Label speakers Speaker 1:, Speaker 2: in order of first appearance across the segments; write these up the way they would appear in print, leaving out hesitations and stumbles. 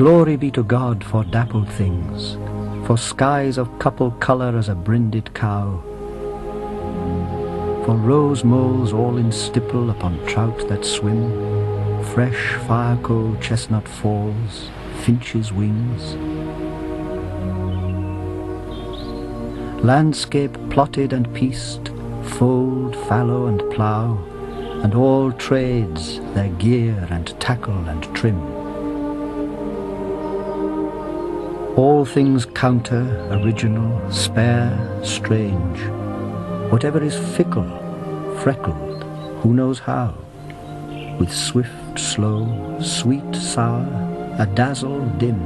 Speaker 1: Glory be to God for dappled things, for skies of couple colour as a brinded cow, for rose moles all in stipple upon trout that swim, fresh fire-cold chestnut falls, finches' wings. Landscape plotted and pieced, fold, fallow and plough, and all trades their gear and tackle and trim. All things counter, original, spare, strange. Whatever is fickle, freckled, who knows how, with swift, slow, sweet, sour, a dazzle dim.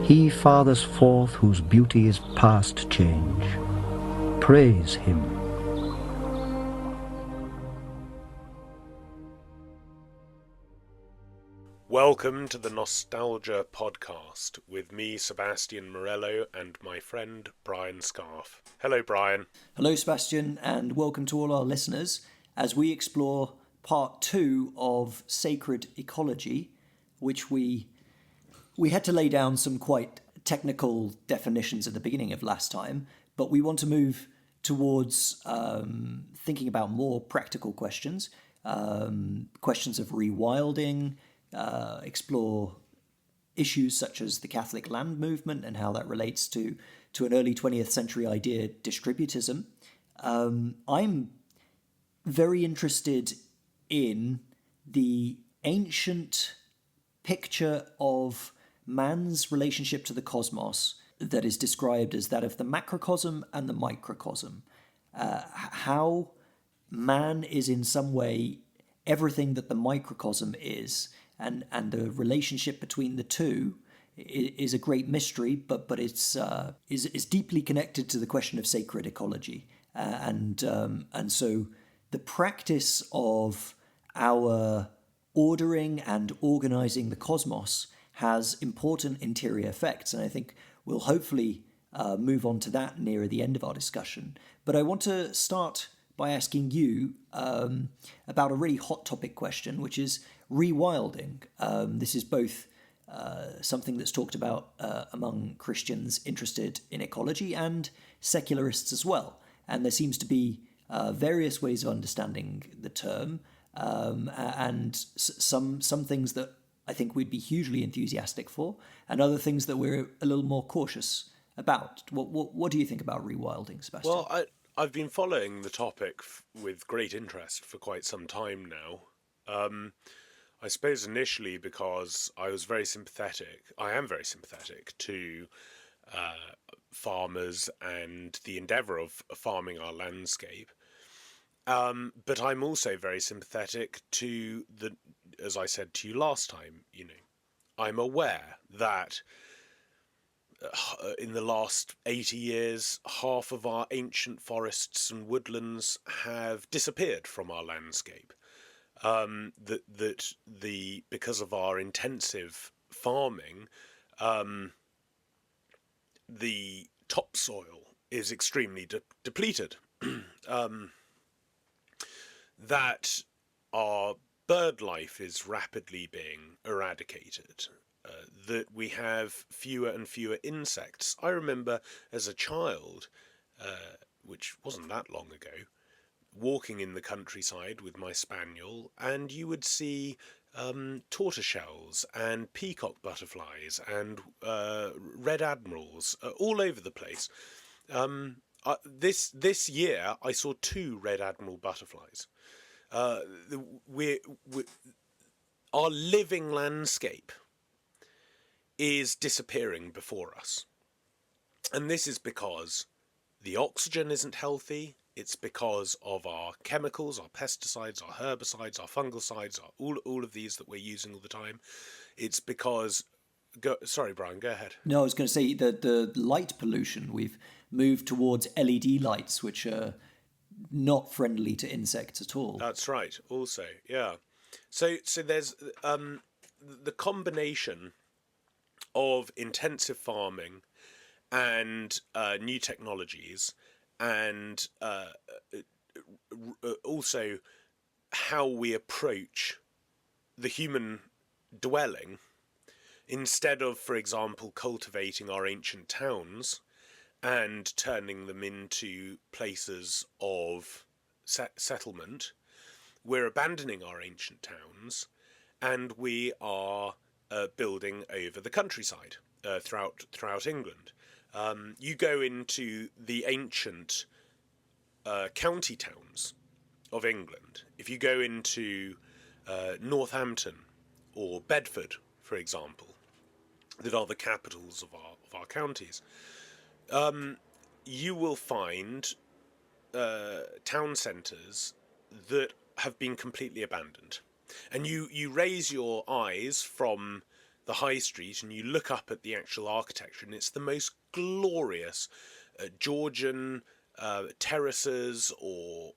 Speaker 1: He fathers forth whose beauty is past change. Praise him.
Speaker 2: Welcome to the Nostalgia Podcast with me, Sebastian Morello, and my friend Brian Scarffe. Hello, Brian.
Speaker 3: Hello, Sebastian, and welcome to all our listeners as we explore part 2 of Sacred Ecology, which we had to lay down some quite technical definitions at the beginning of last time, but we want to move towards thinking about more practical questions, questions of rewilding, explore issues such as the Catholic land movement and how that relates to an early 20th century idea, distributism. I'm very interested in the ancient picture of man's relationship to the cosmos that is described as that of the macrocosm and the microcosm. How man is in some way everything that the microcosm is, and the relationship between the two is a great mystery, but it's is deeply connected to the question of sacred ecology, and so the practice of our ordering and organizing the cosmos has important interior effects, and I think we'll hopefully move on to that nearer the end of our discussion. But I want to start by asking you about a really hot topic question, which is rewilding. This is both something that's talked about among Christians interested in ecology and secularists as well. And there seems to be various ways of understanding the term, and some things that I think we'd be hugely enthusiastic for, and other things that we're a little more cautious about. What do you think about rewilding, Sebastian?
Speaker 2: Well, I've been following the topic with great interest for quite some time now. I suppose initially because I am very sympathetic to farmers and the endeavour of farming our landscape. But I'm also very sympathetic to as I said to you last time, I'm aware that in the last 80 years, half of our ancient forests and woodlands have disappeared from our landscape. Because of our intensive farming, the topsoil is extremely depleted. That our bird life is rapidly being eradicated, that we have fewer and fewer insects. I remember as a child, which wasn't that long ago, walking in the countryside with my spaniel, and you would see tortoiseshells and peacock butterflies and red admirals all over the place. This year I saw 2 red admiral butterflies. Our living landscape is disappearing before us. And this is because the oxygen isn't healthy. It's because of our chemicals, our pesticides, our herbicides, our fungicides, all of these that we're using all the time. It's because... Sorry, Brian, go ahead.
Speaker 3: No, I was going to say the light pollution. We've moved towards LED lights, which are not friendly to insects at all.
Speaker 2: That's right, also, yeah. So there's the combination of intensive farming and new technologies, and also how we approach the human dwelling Instead of, for example, cultivating our ancient towns and turning them into places of settlement, we're abandoning our ancient towns, and we are building over the countryside throughout England. You go into the ancient county towns of England. If you go into Northampton or Bedford, for example, that are the capitals of our counties, you will find town centres that have been completely abandoned. And you raise your eyes from the high street and you look up at the actual architecture, and it's the most glorious Georgian terraces or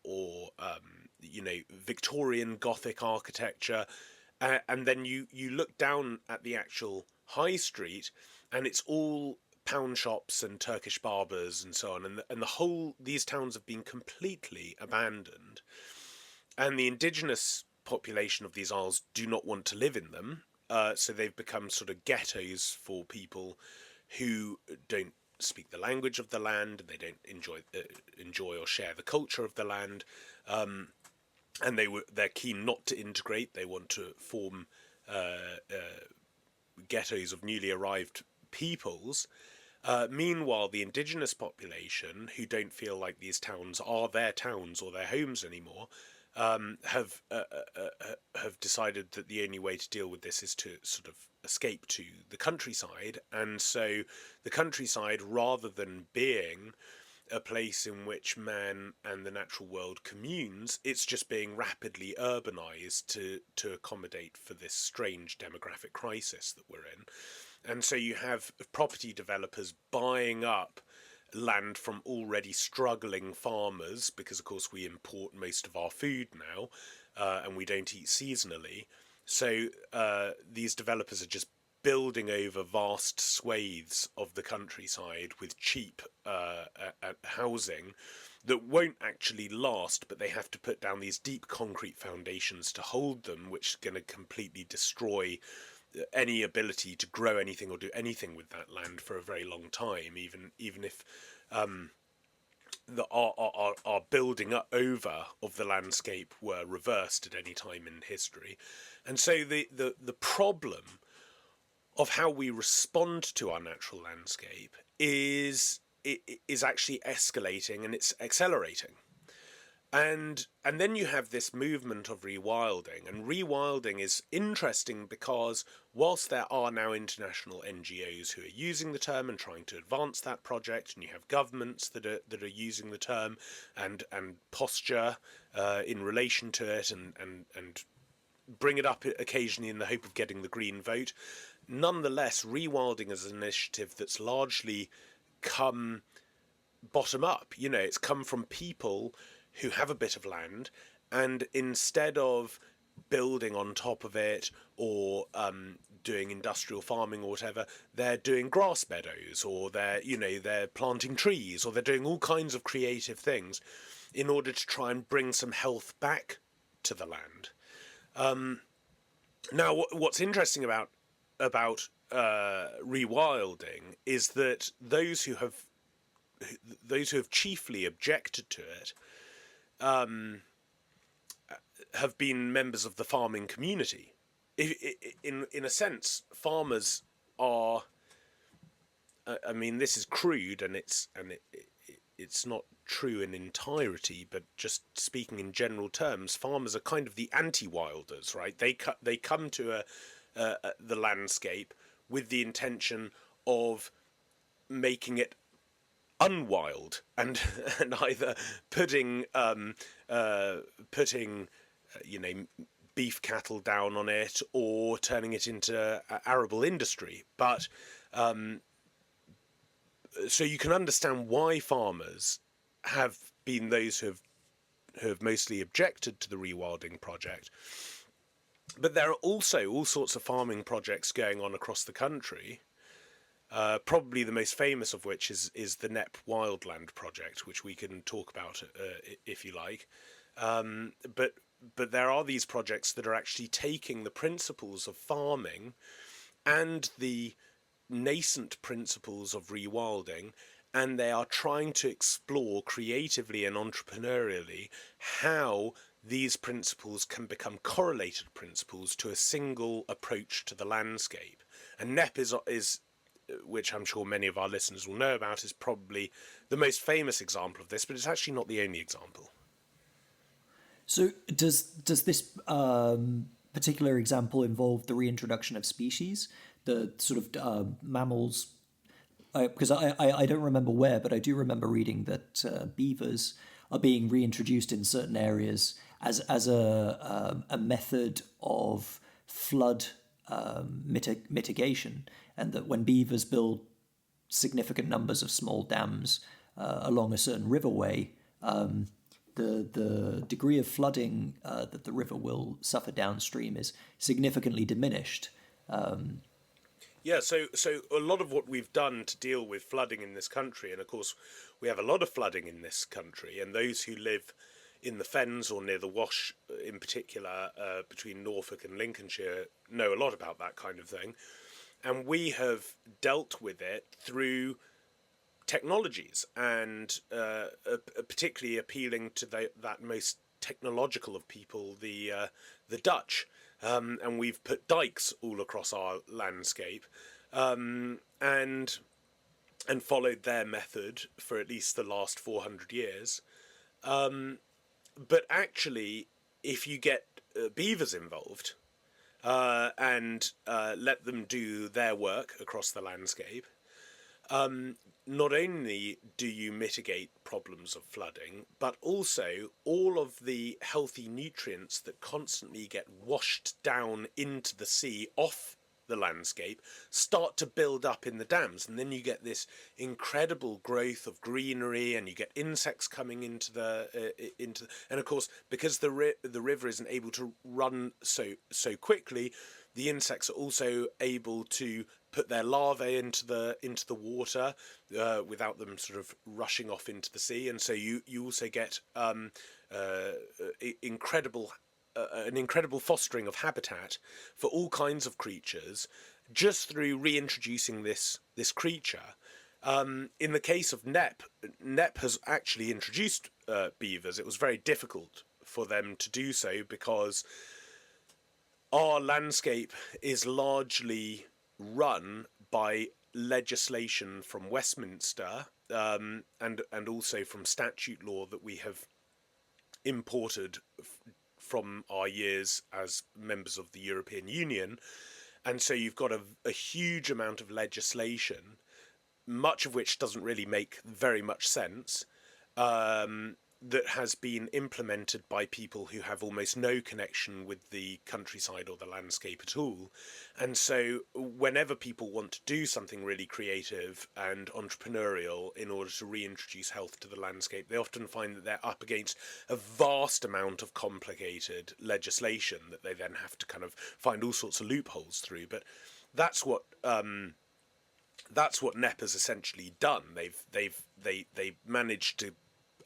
Speaker 2: Victorian Gothic architecture. And then you look down at the actual high street, and it's all pound shops and Turkish barbers and so on, and the whole, these towns have been completely abandoned, and the indigenous population of these isles do not want to live in them, so they've become sort of ghettos for people who don't speak the language of the land, and they don't enjoy or share the culture of the land, and they're keen not to integrate. They want to form ghettos of newly arrived peoples. Meanwhile, the indigenous population, who don't feel like these towns are their towns or their homes anymore, have decided that the only way to deal with this is to sort of escape to the countryside. And so the countryside, rather than being a place in which man and the natural world communes, it's just being rapidly urbanized to accommodate for this strange demographic crisis that we're in. And so you have property developers buying up land from already struggling farmers, because of course we import most of our food now, and we don't eat seasonally. So these developers are just building over vast swathes of the countryside with cheap housing that won't actually last, but they have to put down these deep concrete foundations to hold them, which is going to completely destroy any ability to grow anything or do anything with that land for a very long time, even if our building up over of the landscape were reversed at any time in history. And so the problem of how we respond to our natural landscape is actually escalating, and it's accelerating. And then you have this movement of rewilding, and rewilding is interesting because whilst there are now international NGOs who are using the term and trying to advance that project, and you have governments that are using the term and posture in relation to it and bring it up occasionally in the hope of getting the green vote, nonetheless, rewilding is an initiative that's largely come bottom up. You know, it's come from people who have a bit of land, and instead of building on top of it or doing industrial farming or whatever, they're doing grass meadows, or they're planting trees, or they're doing all kinds of creative things in order to try and bring some health back to the land. Now, what's interesting about rewilding is that those who have chiefly objected to it have been members of the farming community. In a sense, farmers are. I mean, this is crude, and it's not true in entirety, but just speaking in general terms, farmers are kind of the anti-wilders, right? They come to the landscape with the intention of making it unwild, and either putting beef cattle down on it or turning it into arable industry. But so you can understand why farmers have been those who have mostly objected to the rewilding project. But there are also all sorts of farming projects going on across the country. Probably the most famous of which is the Knepp Wildland project, which we can talk about if you like. But there are these projects that are actually taking the principles of farming and the nascent principles of rewilding, and they are trying to explore creatively and entrepreneurially how these principles can become correlated principles to a single approach to the landscape. And NEP is which I'm sure many of our listeners will know about, is probably the most famous example of this, but it's actually not the only example.
Speaker 3: So does this particular example involve the reintroduction of species, the sort of mammals? Because I don't remember where, but I do remember reading that beavers are being reintroduced in certain areas as a method of flood mitigation, and that when beavers build significant numbers of small dams along a certain riverway, the degree of flooding that the river will suffer downstream is significantly diminished.
Speaker 2: Yeah, so a lot of what we've done to deal with flooding in this country, and of course we have a lot of flooding in this country, and those who live in the Fens or near the Wash in particular, between Norfolk and Lincolnshire, know a lot about that kind of thing. And we have dealt with it through technologies, and particularly appealing to that most technological of people, the Dutch. And we've put dikes all across our landscape, and followed their method for at least the last 400 years. But actually, if you get beavers involved and let them do their work across the landscape, not only do you mitigate problems of flooding, but also all of the healthy nutrients that constantly get washed down into the sea off the landscape start to build up in the dams, and then you get this incredible growth of greenery, and you get insects coming into and of course, because the river isn't able to run so quickly, the insects are also able to put their larvae into the water without them sort of rushing off into the sea, and so you also get an incredible fostering of habitat for all kinds of creatures just through reintroducing this creature. In the case of NEP has actually introduced beavers. It was very difficult for them to do so because our landscape is largely run by legislation from Westminster, and also from statute law that we have imported from our years as members of the European Union. And so you've got a huge amount of legislation, much of which doesn't really make very much sense, that has been implemented by people who have almost no connection with the countryside or the landscape at all. And so whenever people want to do something really creative and entrepreneurial in order to reintroduce health to the landscape, they often find that they're up against a vast amount of complicated legislation that they then have to kind of find all sorts of loopholes through. But that's what NEP has essentially done. They managed to,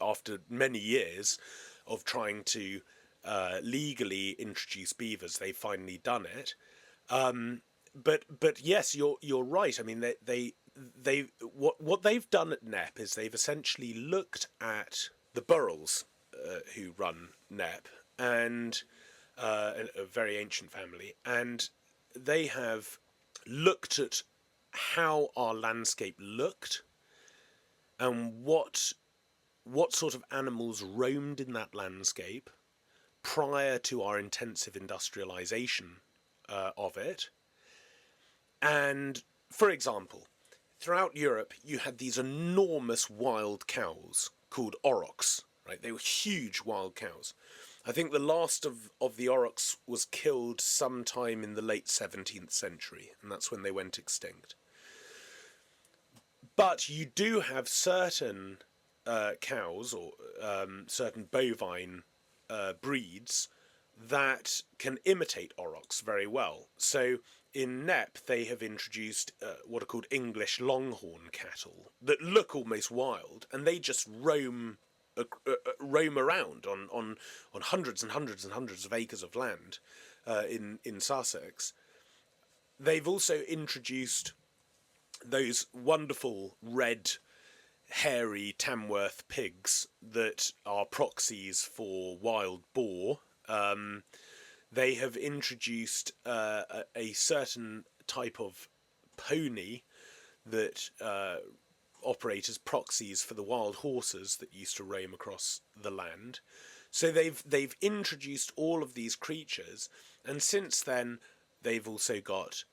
Speaker 2: after many years of trying to legally introduce beavers, they've finally done it. But yes, you're right. I mean, what they've done at NEP is they've essentially looked at the Burrells, who run NEP, and a very ancient family, and they have looked at how our landscape looked and what sort of animals roamed in that landscape prior to our intensive industrialization of it. And, for example, throughout Europe, you had these enormous wild cows called aurochs, right? They were huge wild cows. I think the last of the aurochs was killed sometime in the late 17th century, and that's when they went extinct. But you do have certain cows or certain bovine breeds that can imitate aurochs very well. So in NEP, they have introduced what are called English longhorn cattle that look almost wild, and they just roam around on hundreds and hundreds and hundreds of acres of land in Sussex. they've also introduced those wonderful red, hairy Tamworth pigs that are proxies for wild boar. They have introduced a certain type of pony that operate as proxies for the wild horses that used to roam across the land. So they've introduced all of these creatures, and since then they've also got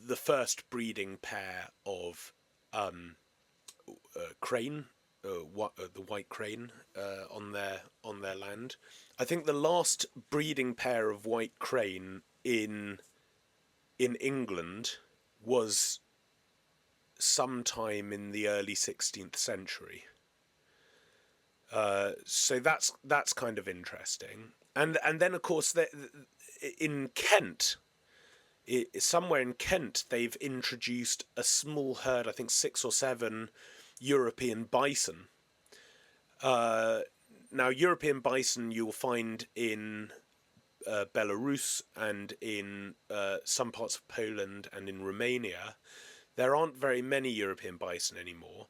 Speaker 2: the first breeding pair of crane, the white crane, on their land. I think the last breeding pair of white crane in England was sometime in the early 16th century. So that's kind of interesting. And then of course in Kent, somewhere in Kent, they've introduced a small herd, I think 6 or 7 European bison. Now, European bison you'll find in Belarus and in some parts of Poland and in Romania. There aren't very many European bison anymore.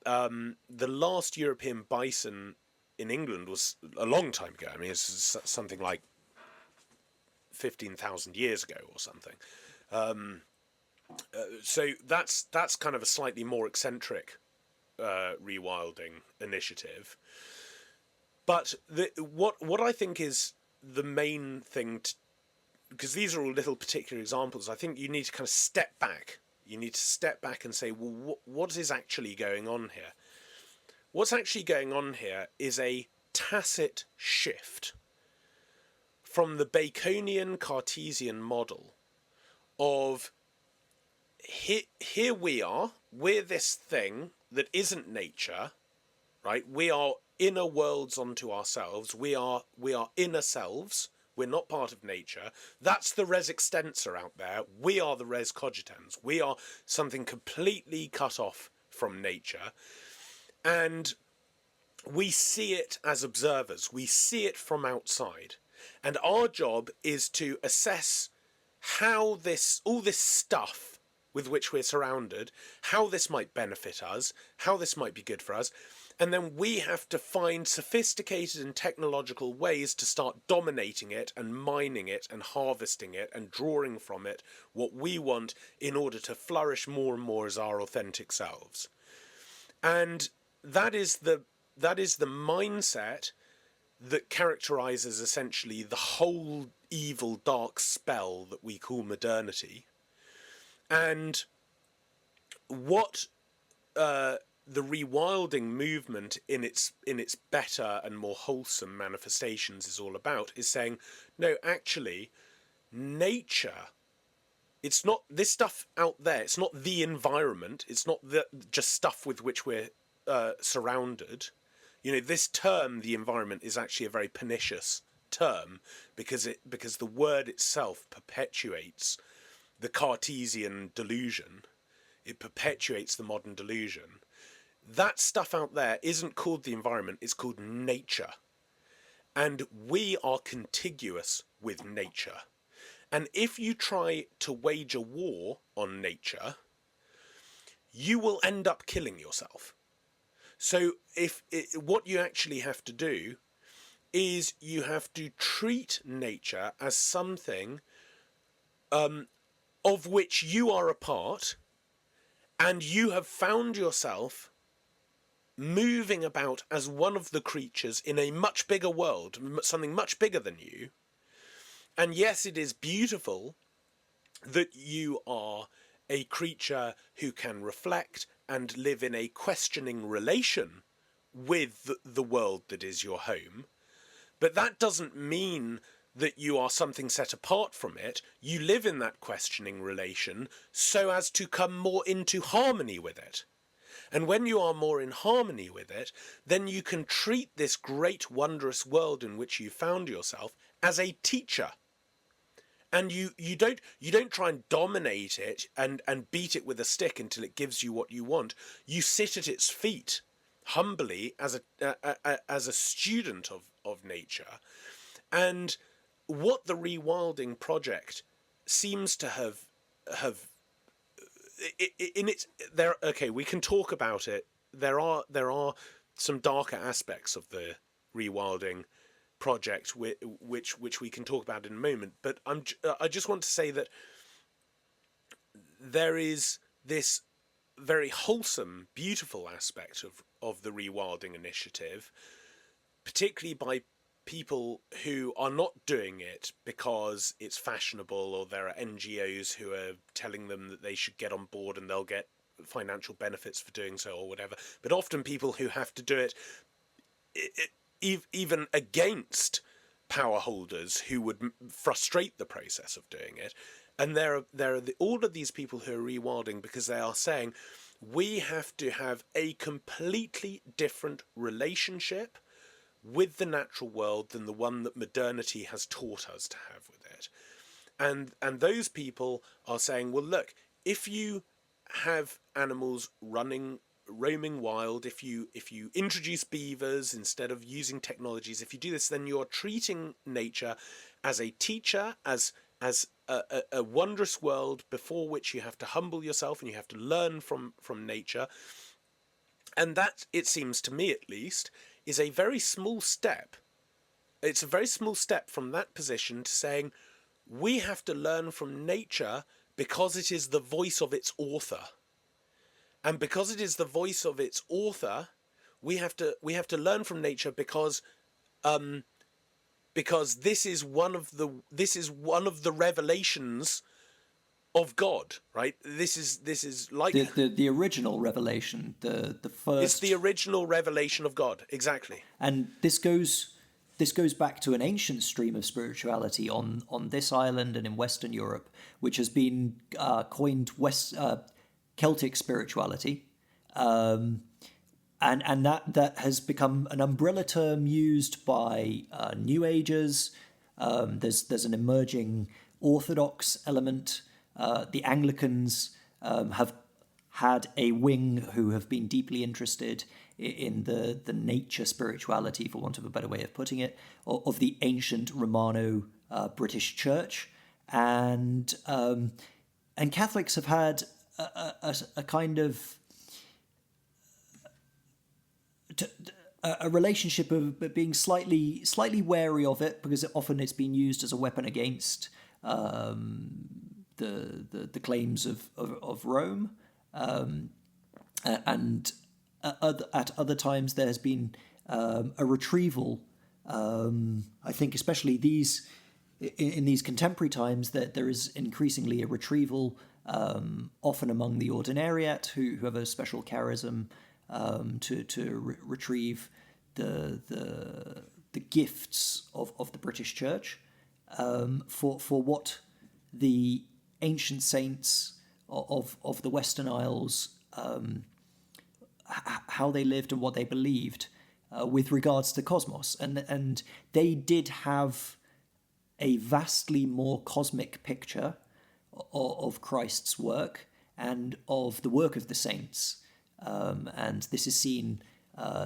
Speaker 2: The last European bison in England was a long time ago. I mean, it's something like 15,000 years ago or something. So that's kind of a slightly more eccentric rewilding initiative. But what I think is the main thing, because these are all little particular examples, I think you need to kind of step back. You need to step back and say, well, what is actually going on here? What's actually going on here is a tacit shift from the Baconian Cartesian model of here we are, we're this thing that isn't nature, right? We are inner worlds unto ourselves. We are inner selves. We're not part of nature. That's the res extensa out there. We are the res cogitans. We are something completely cut off from nature. And we see it as observers. We see it from outside. And our job is to assess how all this stuff with which we're surrounded, how this might benefit us, how this might be good for us. And then we have to find sophisticated and technological ways to start dominating it and mining it and harvesting it and drawing from it what we want in order to flourish more and more as our authentic selves. And that is the mindset that characterizes essentially the whole evil, dark spell that we call modernity. And what the rewilding movement in its better and more wholesome manifestations is all about is saying, no, actually, nature, it's not this stuff out there, it's not the environment, it's not just stuff with which we're surrounded. You know, this term, the environment, is actually a very pernicious term because the word itself perpetuates the Cartesian delusion. It perpetuates the modern delusion. That stuff out there isn't called the environment, it's called nature. And we are contiguous with nature. And if you try to wage a war on nature, you will end up killing yourself. So what you actually have to do is you have to treat nature as something of which you are a part, and you have found yourself moving about as one of the creatures in a much bigger world, something much bigger than you. And yes, it is beautiful that you are a creature who can reflect and live in a questioning relation with the world that is your home. But that doesn't mean that you are something set apart from it. You live in that questioning relation so as to come more into harmony with it. And when you are more in harmony with it, then you can treat this great, wondrous world in which you found yourself as a teacher. And you don't try and dominate it and beat it with a stick until it gives you what you want. You sit at its feet humbly as a student of nature. And what the rewilding project seems to have in its there. Okay, we can talk about it. There are some darker aspects of the rewilding project which we can talk about in a moment. But I just want to say that there is this very wholesome, beautiful aspect of the rewilding initiative, particularly by people who are not doing it because it's fashionable, or there are NGOs who are telling them that they should get on board and they'll get financial benefits for doing so or whatever, but often people who have to do it even against power holders who would frustrate the process of doing it. And there are all of these people who are rewilding because they are saying we have to have a completely different relationship with the natural world than the one that modernity has taught us to have with it. And those people are saying, well, look, if you have animals roaming wild, if you introduce beavers instead of using technologies, if you do this, then you're treating nature as a teacher, as a wondrous world before which you have to humble yourself and you have to learn from nature. And that, it seems to me at least, is a very small step. It's a very small step from that position to saying we have to learn from nature because it is the voice of its author. And because it is the voice of its author, we have to learn from nature because this is one of the revelations of God, right? This is like
Speaker 3: the original revelation, the first.
Speaker 2: It's the original revelation of God, exactly.
Speaker 3: And this goes back to an ancient stream of spirituality on this island and in Western Europe, which has been coined Celtic spirituality, and that has become an umbrella term used by New Agers. There's an emerging Orthodox element. The Anglicans have had a wing who have been deeply interested in the nature spirituality, for want of a better way of putting it, of the ancient Romano British Church, and Catholics have had a kind of a relationship of being slightly wary of it, because often it's been used as a weapon against the claims of Rome, and at other times there has been a retrieval. I think especially in these contemporary times that there is increasingly a retrieval, often among the ordinariate who have a special charism to retrieve the gifts of the British Church for what the ancient saints of the Western Isles, how they lived and what they believed with regards to cosmos, and they did have a vastly more cosmic picture of Christ's work and of the work of the saints, and this is seen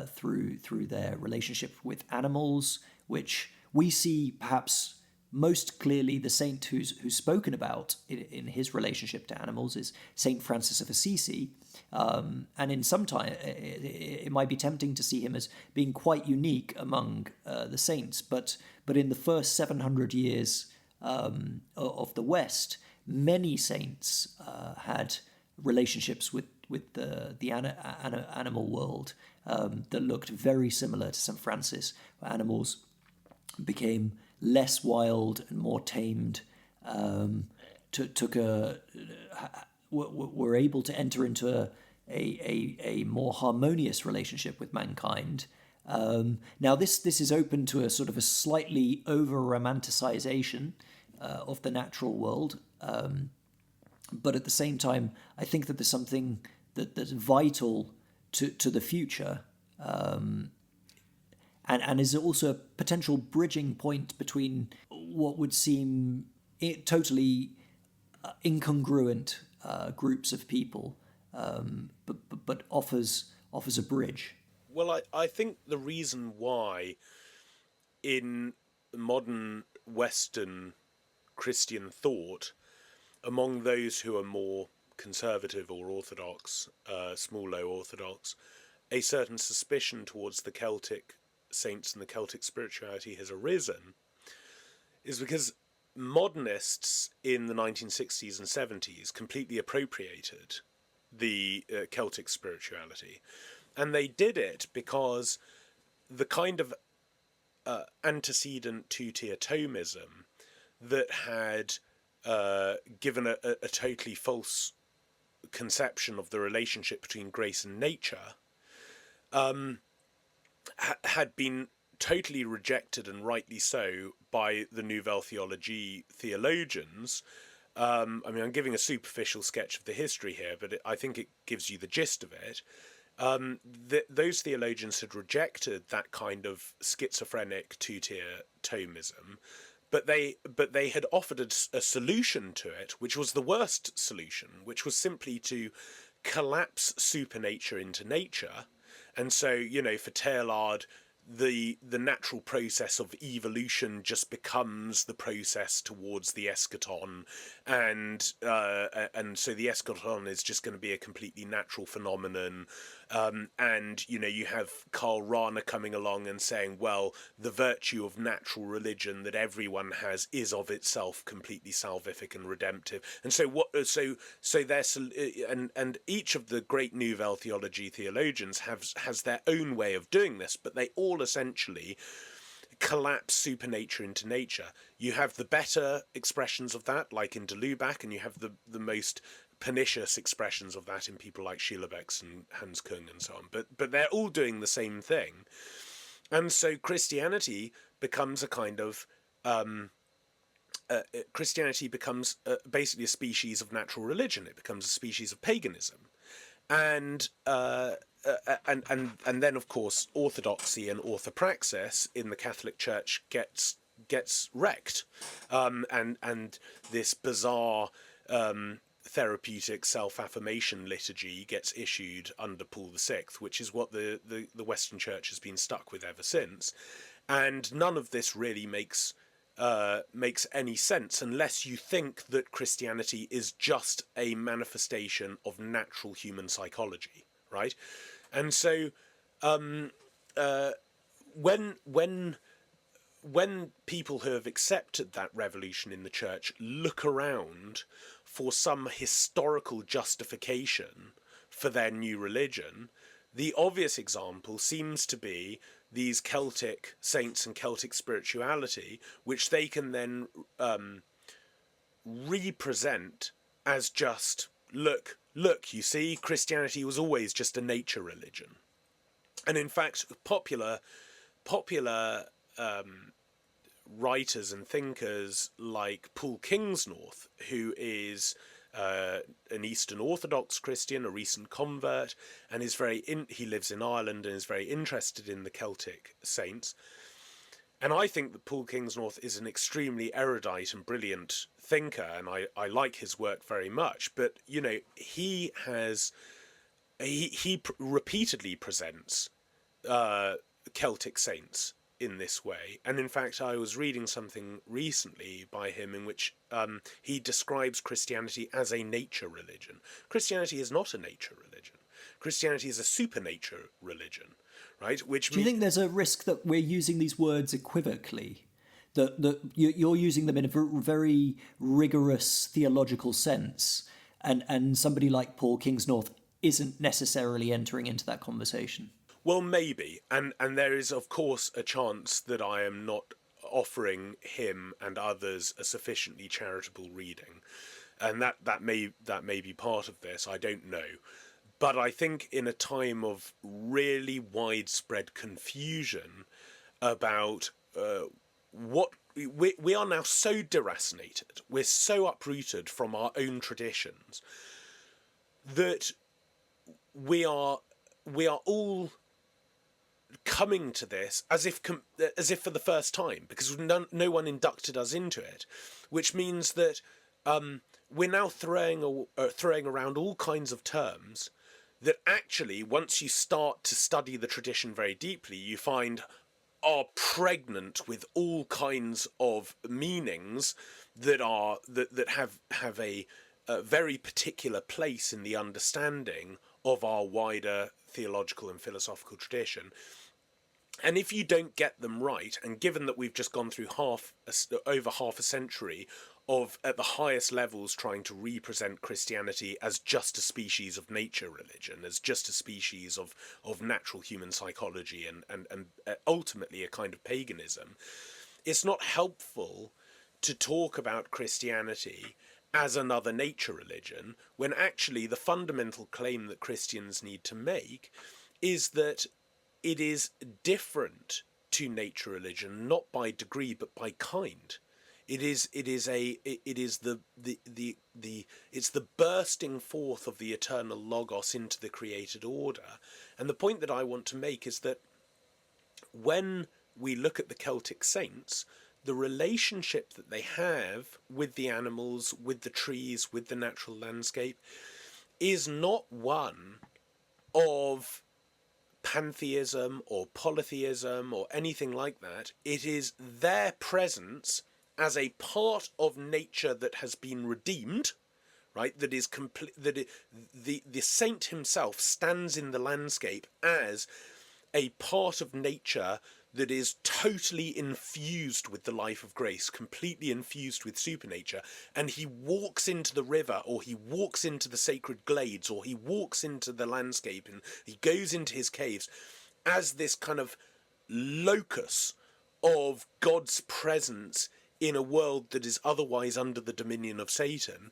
Speaker 3: through their relationship with animals, which we see perhaps most clearly. The saint who's spoken about in his relationship to animals is Saint Francis of Assisi, and in some time it might be tempting to see him as being quite unique among the saints, but in the first 700 years of the West, many saints had relationships with the animal world that looked very similar to St. Francis, where animals became less wild and more tamed, were able to enter into a more harmonious relationship with mankind. Now this is open to a sort of a slightly over-romanticization of the natural world, but at the same time, I think that there's something that's vital to the future, and is also a potential bridging point between what would seem totally incongruent groups of people, but offers a bridge.
Speaker 2: Well, I think the reason why in modern Western Christian thought among those who are more conservative or orthodox, small o orthodox, a certain suspicion towards the Celtic saints and the Celtic spirituality has arisen is because modernists in the 1960s and 70s completely appropriated the Celtic spirituality. And they did it because the kind of antecedent two-tier Thomism that had given a totally false conception of the relationship between grace and nature had been totally rejected, and rightly so, by the Nouvelle Theologie theologians. I mean, I'm giving a superficial sketch of the history here, but I think it gives you the gist of it. Those theologians had rejected that kind of schizophrenic two-tier Thomism, but they had offered a solution to it, which was the worst solution, which was simply to collapse supernature into nature. And so, you know, for Teilhard, the natural process of evolution just becomes the process towards the eschaton, and so the eschaton is just going to be a completely natural phenomenon. And you know, you have Karl Rahner coming along and saying, well, the virtue of natural religion that everyone has is of itself completely salvific and redemptive. And so there's and each of the great Nouvelle Theology theologians has their own way of doing this, but they all essentially collapse supernature into nature. You have the better expressions of that, like in de Lubac, and you have the most pernicious expressions of that in people like Schielebeck and Hans Kung and so on. But they're all doing the same thing. And so Christianity becomes a kind of basically a species of natural religion. It becomes a species of paganism, and then of course orthodoxy and orthopraxis in the Catholic Church gets wrecked, and this bizarre therapeutic self-affirmation liturgy gets issued under Paul VI, which is what the Western Church has been stuck with ever since. And none of this really makes any sense unless you think that Christianity is just a manifestation of natural human psychology, right? And so when people who have accepted that revolution in the church look around for some historical justification for their new religion, the obvious example seems to be these Celtic saints and Celtic spirituality, which they can then represent as just, look, you see, Christianity was always just a nature religion. And in fact, popular writers and thinkers like Paul Kingsnorth, who is an Eastern Orthodox Christian, a recent convert, and is he lives in Ireland and is very interested in the Celtic saints. And I think that Paul Kingsnorth is an extremely erudite and brilliant thinker, and I like his work very much. But you know, he repeatedly presents Celtic saints in this way. And in fact, I was reading something recently by him in which he describes Christianity as a nature religion. Christianity is not a nature religion. Christianity is a supernature religion, right? Do
Speaker 3: you think there's a risk that we're using these words equivocally? That you're using them in a very rigorous theological sense, and somebody like Paul Kingsnorth isn't necessarily entering into that conversation?
Speaker 2: Well, maybe, and there is of course a chance that I am not offering him and others a sufficiently charitable reading, and that may be part of this. I don't know, but I think in a time of really widespread confusion about what we are now so deracinated, we're so uprooted from our own traditions that we are all coming to this as if for the first time, because no one inducted us into it, which means that we're now throwing around all kinds of terms that actually, once you start to study the tradition very deeply, you find are pregnant with all kinds of meanings that have a very particular place in the understanding of our wider theological and philosophical tradition. And if you don't get them right, and given that we've just gone through over half a century of, at the highest levels, trying to represent Christianity as just a species of nature religion, as just a species of natural human psychology, and ultimately a kind of paganism, it's not helpful to talk about Christianity as another nature religion, when actually the fundamental claim that Christians need to make is that it is different to nature religion, not by degree but by kind. It's the bursting forth of the eternal logos into the created order. And the point that I want to make is that when we look at the Celtic saints, the relationship that they have with the animals, with the trees, with the natural landscape, is not one of pantheism or polytheism or anything like that. It is their presence as a part of nature that has been redeemed, right? That is complete. The saint himself stands in the landscape as a part of nature that is totally infused with the life of grace, completely infused with supernature, and he walks into the river, or he walks into the sacred glades, or he walks into the landscape, and he goes into his caves as this kind of locus of God's presence in a world that is otherwise under the dominion of Satan.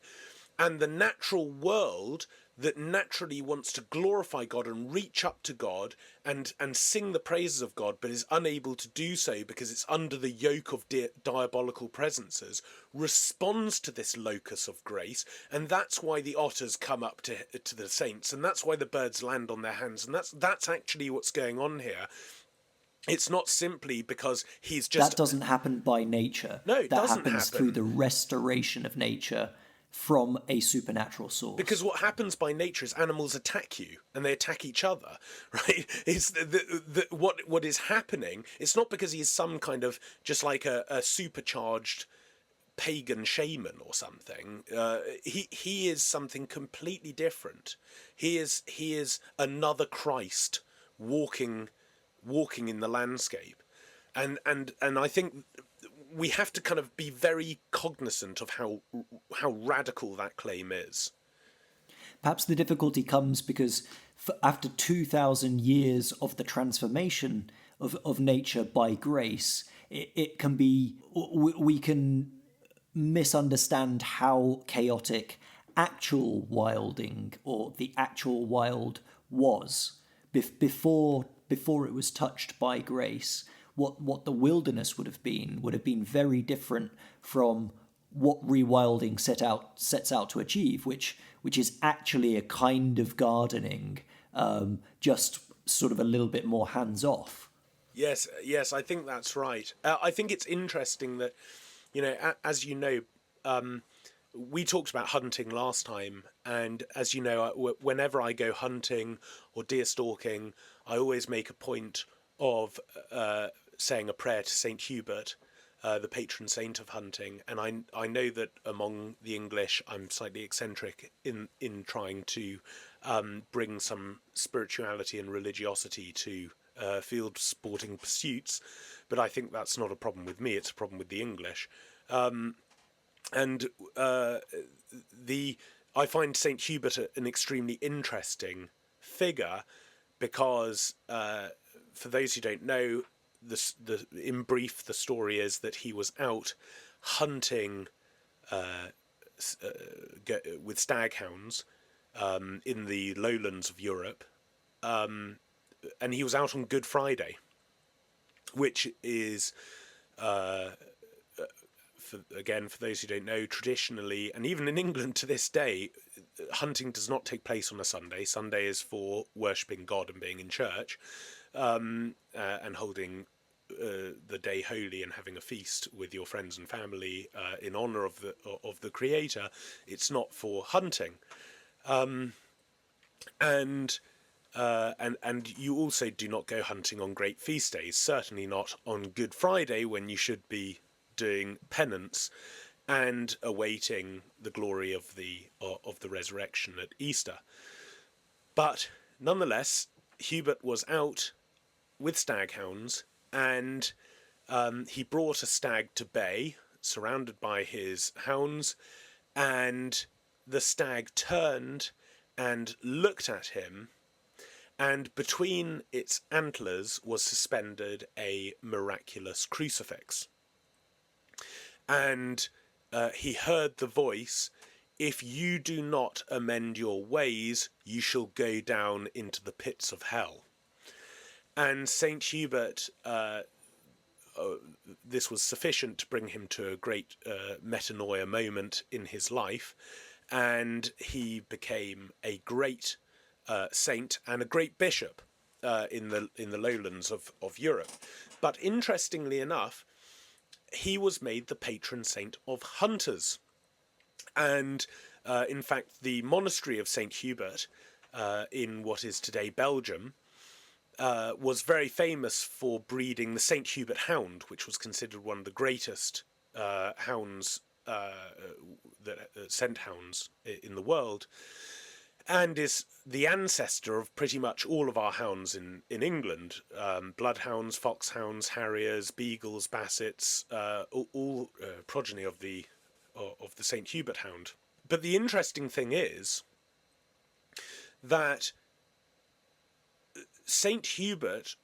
Speaker 2: And the natural world that naturally wants to glorify God and reach up to God and sing the praises of God, but is unable to do so because it's under the yoke of diabolical presences, responds to this locus of grace. And that's why the otters come up to the saints, and that's why the birds land on their hands. And that's actually what's going on here. It's not simply because he's just...
Speaker 3: That doesn't happen by nature.
Speaker 2: No, it doesn't
Speaker 3: happens
Speaker 2: happen
Speaker 3: through the restoration of nature from a supernatural source.
Speaker 2: Because what happens by nature is animals attack you, and they attack each other, right? It's what is happening. It's not because he's some kind of just like a supercharged pagan shaman or something. He is something completely different. He is another Christ walking in the landscape, and I think we have to kind of be very cognizant of how radical that claim is.
Speaker 3: Perhaps the difficulty comes because after 2,000 years of the transformation of nature by grace, it can be, we can misunderstand how chaotic actual wilding or the actual wild was before it was touched by grace. What the wilderness would have been very different from what rewilding sets out to achieve, which is actually a kind of gardening, just sort of a little bit more hands off.
Speaker 2: Yes, I think that's right. I think it's interesting that, as you know, we talked about hunting last time, and as you know, whenever I go hunting or deer stalking, I always make a point of saying a prayer to Saint Hubert, the patron saint of hunting. And I know that among the English, I'm slightly eccentric in trying to bring some spirituality and religiosity to field sporting pursuits, but I think that's not a problem with me, it's a problem with the English. I find Saint Hubert an extremely interesting figure because, for those who don't know, in brief, the story is that he was out hunting with staghounds in the lowlands of Europe, and he was out on Good Friday, which is, for those who don't know, traditionally, and even in England to this day, hunting does not take place on a Sunday. Sunday is for worshipping God and being in church, and holding the day holy and having a feast with your friends and family in honor of the Creator. It's not for hunting, and you also do not go hunting on great feast days. Certainly not on Good Friday, when you should be doing penance. and awaiting the glory of the resurrection at Easter. But nonetheless, Hubert was out with staghounds, and he brought a stag to bay, surrounded by his hounds, and the stag turned and looked at him, and between its antlers was suspended a miraculous crucifix. And he heard the voice, "If you do not amend your ways, you shall go down into the pits of hell." And St. Hubert, this was sufficient to bring him to a great metanoia moment in his life, and he became a great saint and a great bishop in the lowlands of Europe. But interestingly enough, he was made the patron saint of hunters. And in fact, the monastery of St. Hubert in what is today Belgium was very famous for breeding the St. Hubert hound, which was considered one of the greatest hounds, scent hounds in the world, and is the ancestor of pretty much all of our hounds in England. Bloodhounds, foxhounds, harriers, beagles, bassets, all progeny of the St. Hubert hound. But the interesting thing is that St. Hubert,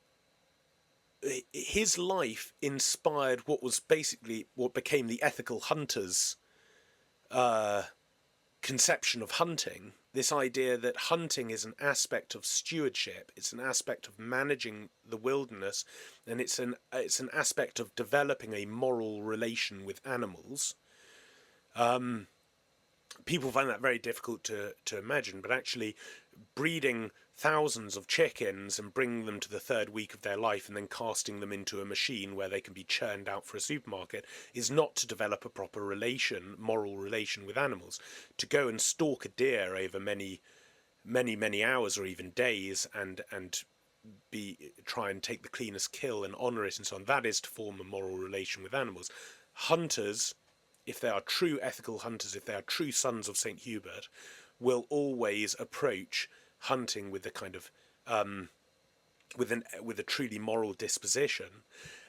Speaker 2: his life inspired what became the ethical hunter's conception of hunting. This idea that hunting is an aspect of stewardship, it's an aspect of managing the wilderness, and it's an aspect of developing a moral relation with animals. People find that very difficult to imagine, but actually breeding thousands of chickens and bringing them to the third week of their life and then casting them into a machine where they can be churned out for a supermarket is not to develop a proper moral relation with animals. To go and stalk a deer over many hours or even days and try and take the cleanest kill and honour it and so on, that is to form a moral relation with animals. Hunters, if they are true ethical hunters, if they are true sons of St. Hubert, will always approach hunting with a kind of with a truly moral disposition,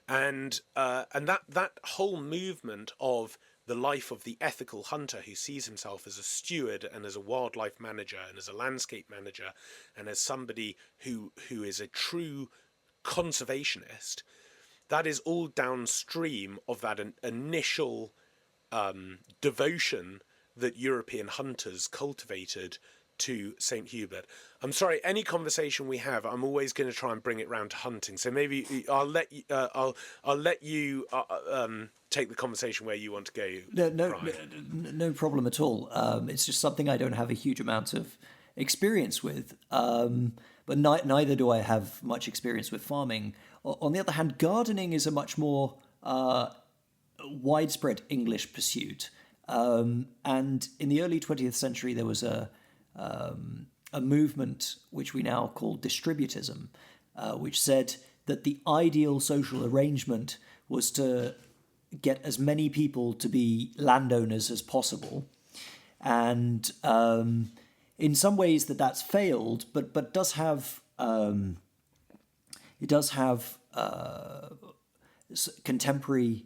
Speaker 2: and that whole movement of the life of the ethical hunter who sees himself as a steward and as a wildlife manager and as a landscape manager and as somebody who is a true conservationist, that is all downstream of that initial devotion that European hunters cultivated to St. Hubert. I'm sorry, any conversation we have, I'm always going to try and bring it round to hunting. So maybe I'll let you take the conversation where you want to go.
Speaker 3: No problem at all. It's just something I don't have a huge amount of experience with. But neither do I have much experience with farming. On the other hand, gardening is a much more widespread English pursuit. And in the early 20th century, there was a movement which we now call distributism, which said that the ideal social arrangement was to get as many people to be landowners as possible. And in some ways that's failed, but does have contemporary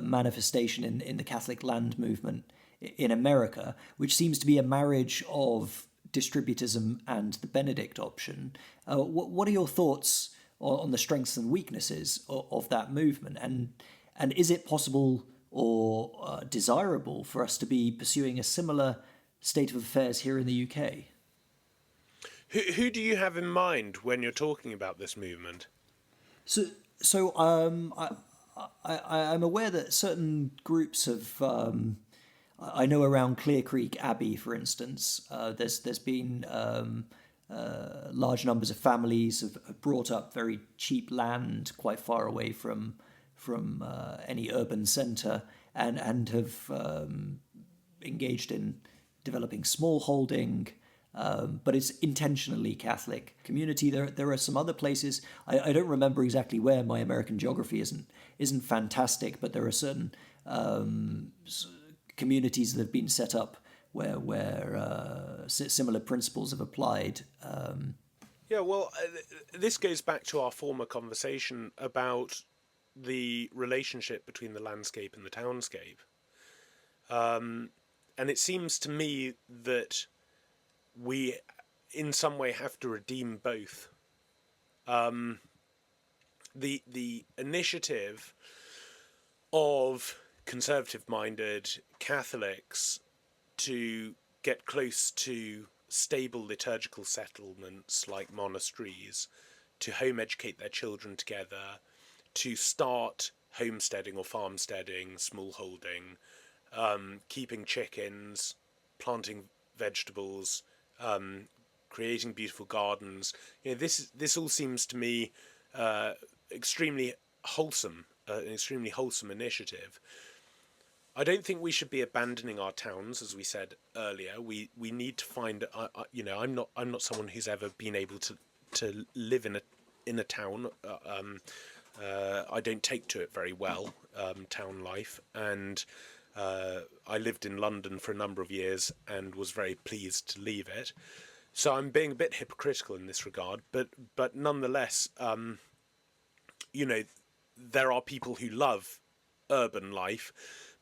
Speaker 3: manifestation in the Catholic land movement in America, which seems to be a marriage of distributism and the Benedict option. What are your thoughts on the strengths and weaknesses of that movement? And is it possible or desirable for us to be pursuing a similar state of affairs here in the UK?
Speaker 2: Who do you have in mind when you're talking about this movement?
Speaker 3: So I'm aware that certain groups have. I know around Clear Creek Abbey, for instance, there's been large numbers of families have brought up very cheap land quite far away from any urban centre and have engaged in developing smallholding. But it's intentionally Catholic community. There are some other places. I don't remember exactly where. My American geography isn't fantastic, but there are certain communities that have been set up where similar principles have applied.
Speaker 2: Yeah, well, this goes back to our former conversation about the relationship between the landscape and the townscape. And it seems to me that we, in some way, have to redeem both. The initiative of conservative-minded Catholics to get close to stable liturgical settlements like monasteries, to home educate their children together, to start homesteading or farmsteading, smallholding, keeping chickens, planting vegetables, creating beautiful gardens. This all seems to me extremely wholesome, an extremely wholesome initiative. I don't think we should be abandoning our towns, as we said earlier. We need to find. I'm not someone who's ever been able to live in a town. I don't take to it very well, town life, and I lived in London for a number of years and was very pleased to leave it. So I'm being a bit hypocritical in this regard, but nonetheless, there are people who love urban life,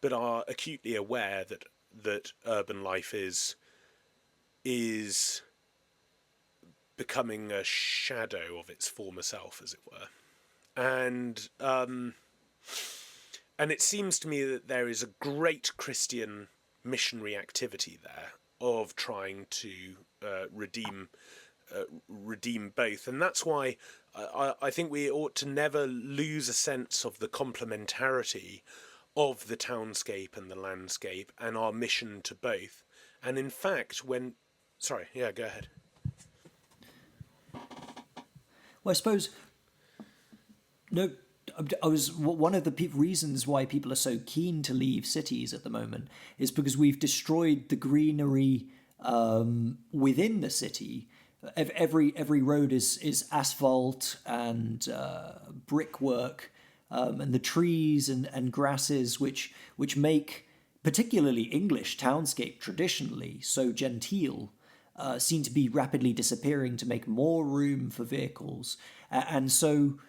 Speaker 2: but are acutely aware that urban life is becoming a shadow of its former self, as it were. And it seems to me that there is a great Christian missionary activity there of trying to redeem both. And that's why I think we ought to never lose a sense of the complementarity of the townscape and the landscape and our mission to both. And in fact, go ahead.
Speaker 3: Well, I suppose, no, I was one of the reasons why people are so keen to leave cities at the moment is because we've destroyed the greenery within the city. Every road is asphalt and brickwork, and the trees and grasses which make particularly English townscape traditionally so genteel seem to be rapidly disappearing to make more room for vehicles, and so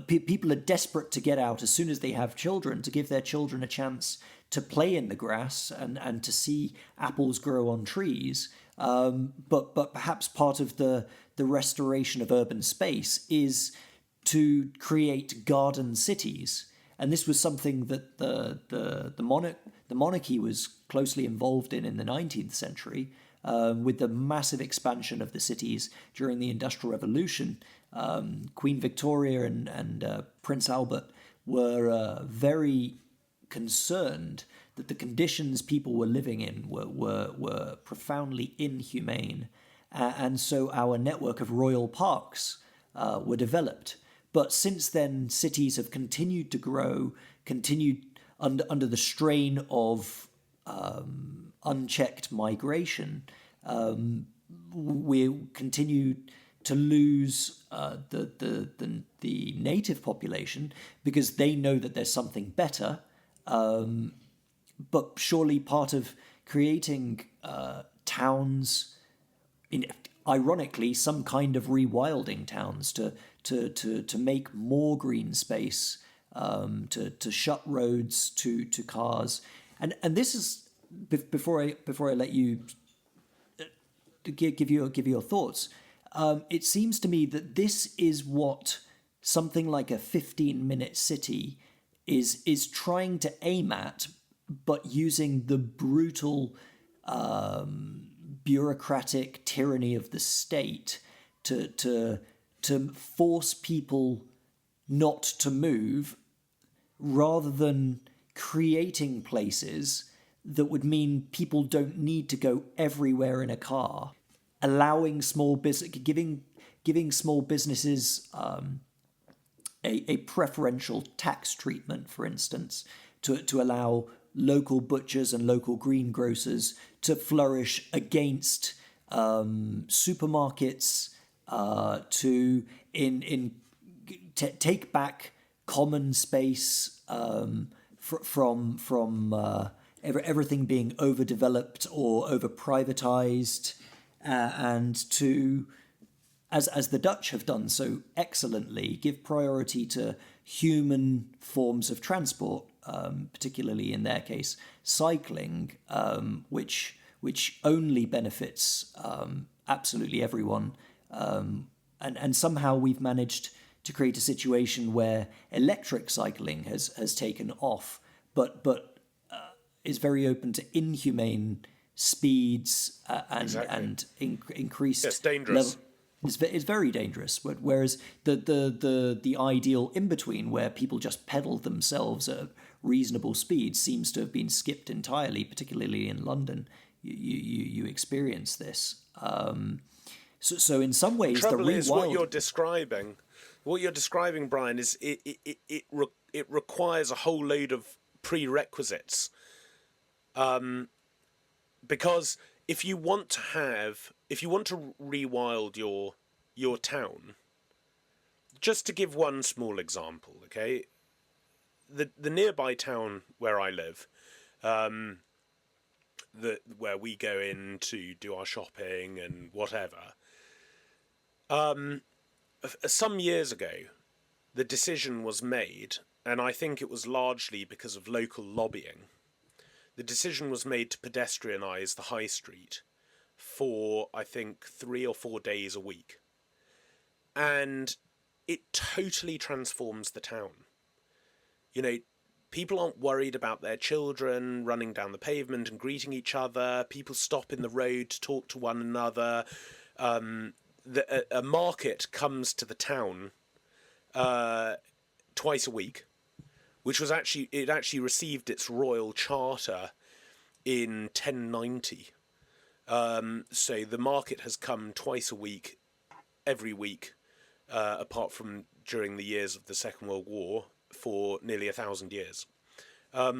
Speaker 3: people are desperate to get out as soon as they have children, to give their children a chance to play in the grass and to see apples grow on trees. But perhaps part of the restoration of urban space is to create garden cities. And this was something that the monarchy was closely involved in the 19th century, with the massive expansion of the cities during the Industrial Revolution. Queen Victoria and Prince Albert were very concerned that the conditions people were living in were profoundly inhumane. And so our network of royal parks were developed. But since then, cities have continued to grow, continued under the strain of unchecked migration. We continue to lose the native population because they know that there's something better. But surely part of creating towns, ironically, some kind of rewilding towns to make more green space, to shut roads to cars, and this is before I let you give your thoughts. It seems to me that this is what something like a 15-minute city is trying to aim at, but using the brutal bureaucratic tyranny of the state to force people not to move, rather than creating places that would mean people don't need to go everywhere in a car, allowing small business, giving small businesses a preferential tax treatment, for instance, to allow local butchers and local greengrocers to flourish against supermarkets, to take back common space from everything being overdeveloped or over privatized, and to, as the Dutch have done so excellently, give priority to human forms of transport, particularly in their case, cycling, which only benefits absolutely everyone. And somehow we've managed to create a situation where electric cycling has taken off, but is very open to inhumane speeds, and increased
Speaker 2: It's dangerous.
Speaker 3: level. It's very dangerous. But whereas the ideal in between, where people just pedal themselves at reasonable speeds, seems to have been skipped entirely. Particularly in London, you experience this. So in some ways,
Speaker 2: Trouble
Speaker 3: the
Speaker 2: is,
Speaker 3: rewild.
Speaker 2: what you're describing, Brian, is it requires a whole load of prerequisites. Because if you want to rewild your town, just to give one small example, okay, the nearby town where I live, where we go in to do our shopping and whatever, some years ago, the decision was made, and I think it was largely because of local lobbying. The decision was made to pedestrianise the high street for, I think, 3 or 4 days a week. And it totally transforms the town. You know, people aren't worried about their children running down the pavement and greeting each other. People stop in the road to talk to one another. A market comes to the town twice a week, which was actually received its royal charter in 1090. So the market has come twice a week, every week, apart from during the years of the Second World War, for nearly 1,000 years. I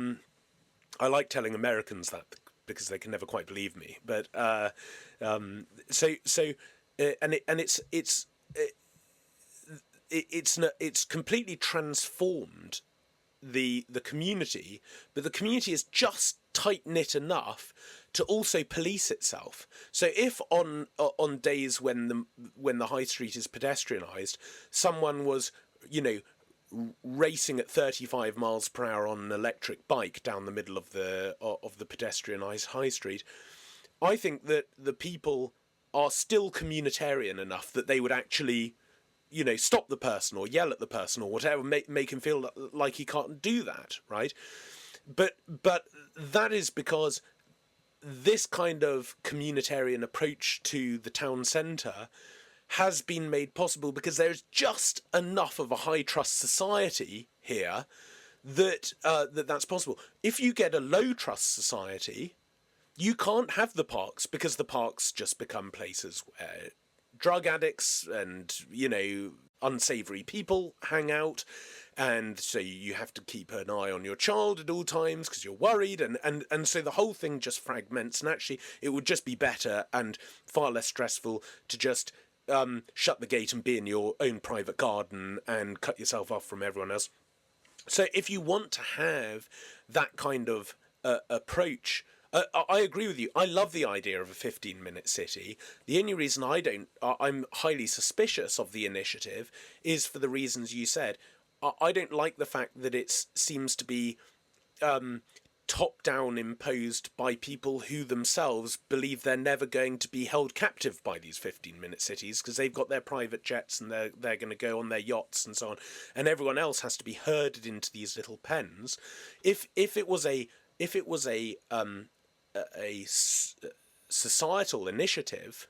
Speaker 2: like telling Americans that because they can never quite believe me. But it's completely transformed the community, but the community is just tight knit enough to also police itself. So if on days when the high street is pedestrianised, someone was, racing at 35 miles per hour on an electric bike down the middle of the pedestrianised high street, I think that the people are still communitarian enough that they would actually, stop the person or yell at the person or whatever, make him feel like he can't do that, right? But that is because this kind of communitarian approach to the town centre has been made possible because there's just enough of a high trust society here that's possible. If you get a low trust society, you can't have the parks because the parks just become places where drug addicts and, unsavoury people hang out. And so you have to keep an eye on your child at all times because you're worried. And so the whole thing just fragments. And actually, it would just be better and far less stressful to just shut the gate and be in your own private garden and cut yourself off from everyone else. So if you want to have that kind of approach, I agree with you. I love the idea of a 15-minute city. The only reason I'm highly suspicious of the initiative is for the reasons you said. I don't like the fact that it seems to be top-down imposed by people who themselves believe they're never going to be held captive by these 15-minute cities because they've got their private jets and they're going to go on their yachts and so on, and everyone else has to be herded into these little pens. If it was a societal initiative,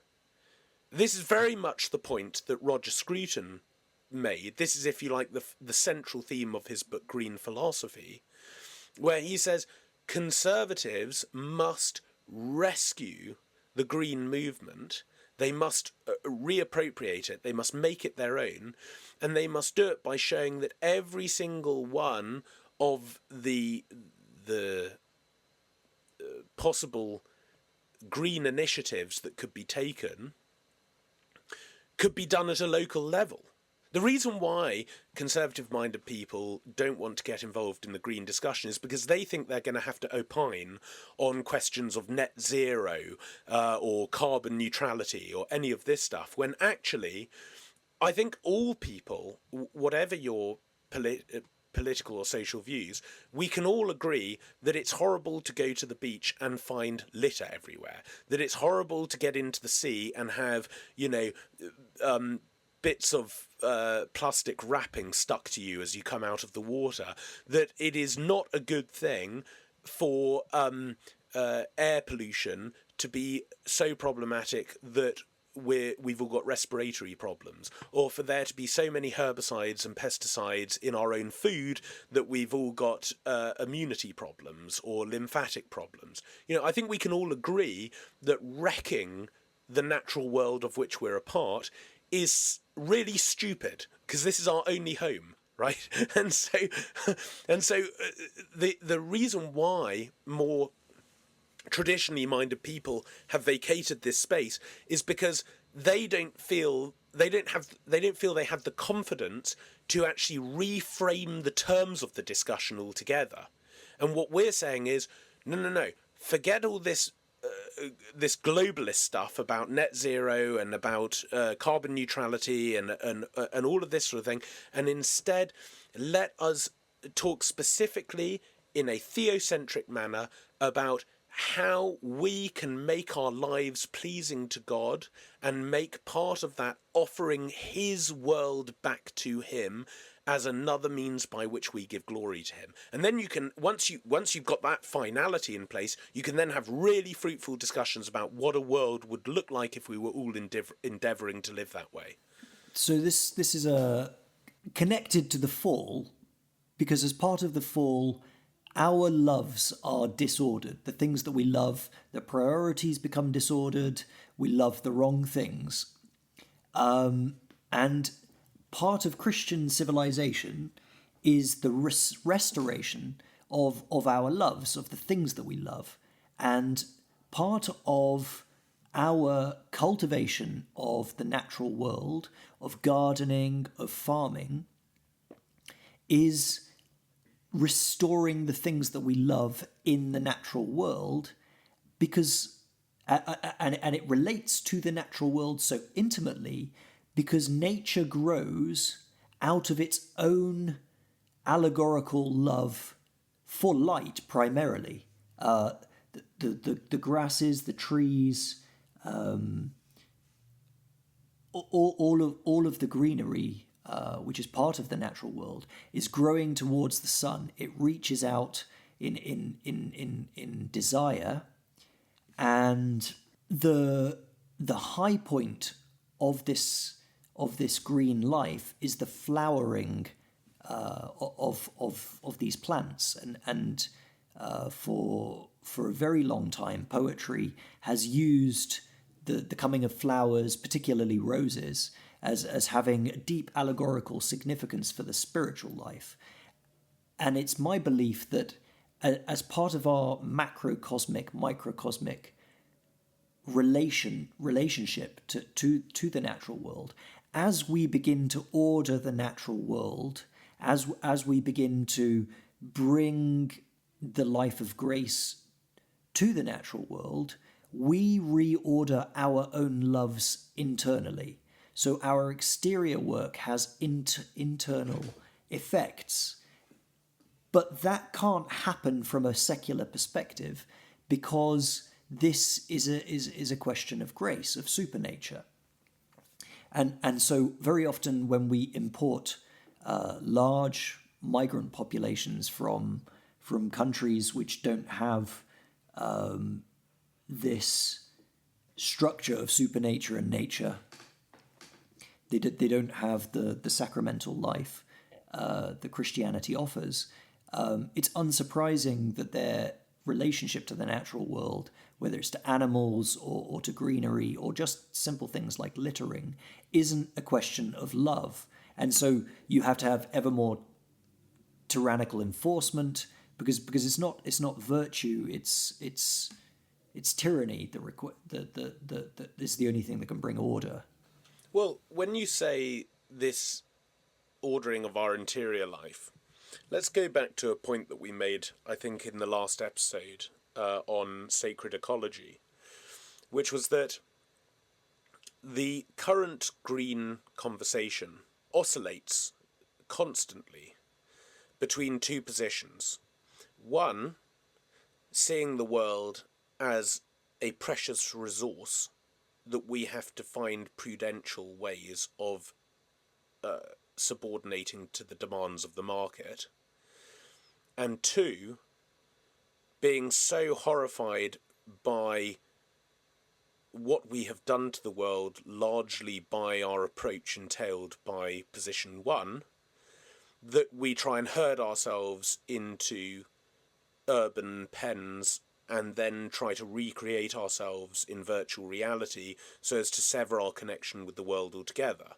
Speaker 2: this is very much the point that Roger Scruton made. This is, if you like, the central theme of his book Green Philosophy, where he says conservatives must rescue the green movement. They must reappropriate it. They must make it their own, and they must do it by showing that every single one of the possible green initiatives that could be taken could be done at a local level. The reason why conservative-minded people don't want to get involved in the green discussion is because they think they're going to have to opine on questions of net zero or carbon neutrality or any of this stuff, when actually I think all people, whatever your political or social views, we can all agree that it's horrible to go to the beach and find litter everywhere, that it's horrible to get into the sea and have, bits of plastic wrapping stuck to you as you come out of the water, that it is not a good thing for air pollution to be so problematic that we've all got respiratory problems, or for there to be so many herbicides and pesticides in our own food that we've all got immunity problems or lymphatic problems. I think we can all agree that wrecking the natural world of which we're a part is really stupid, because this is our only home, right? And so the reason why more traditionally minded people have vacated this space is because they don't feel they have the confidence to actually reframe the terms of the discussion altogether. And what we're saying is, no, forget all this globalist stuff about net zero and about carbon neutrality and all of this sort of thing, and instead let us talk specifically in a theocentric manner about how we can make our lives pleasing to God, and make part of that offering his world back to him as another means by which we give glory to him. And then you can, once you've got that finality in place, you can then have really fruitful discussions about what a world would look like if we were all endeavouring to live that way.
Speaker 3: So this is connected to the fall, because as part of the fall, our loves are disordered. The things that we love, the priorities become disordered. We love the wrong things. And part of Christian civilization is the restoration of our loves, of the things that we love. And part of our cultivation of the natural world, of gardening, of farming, is restoring the things that we love in the natural world, because and it relates to the natural world so intimately, because nature grows out of its own allegorical love for light primarily. The grasses, the trees, all of the greenery, which is part of the natural world, is growing towards the sun. It reaches out in desire, and the high point of this green life is the flowering of these plants, and for a very long time, poetry has used the coming of flowers, particularly roses, as having a deep allegorical significance for the spiritual life. And it's my belief that as part of our macrocosmic, microcosmic relationship to the natural world, as we begin to order the natural world, as we begin to bring the life of grace to the natural world, we reorder our own loves internally. So our exterior work has internal effects. But that can't happen from a secular perspective, because this is a question of grace, of supernature. And so very often when we import large migrant populations from countries which don't have this structure of supernature and nature, they don't have the sacramental life that Christianity offers. It's unsurprising that their relationship to the natural world, whether it's to animals or to greenery or just simple things like littering, isn't a question of love. And so you have to have ever more tyrannical enforcement, because it's not virtue, it's tyranny that is the only thing that can bring order.
Speaker 2: Well, when you say this ordering of our interior life, let's go back to a point that we made, I think, in the last episode on sacred ecology, which was that the current green conversation oscillates constantly between two positions. One, seeing the world as a precious resource that we have to find prudential ways of subordinating to the demands of the market. And two, being so horrified by what we have done to the world, largely by our approach entailed by position one, that we try and herd ourselves into urban pens and then try to recreate ourselves in virtual reality so as to sever our connection with the world altogether.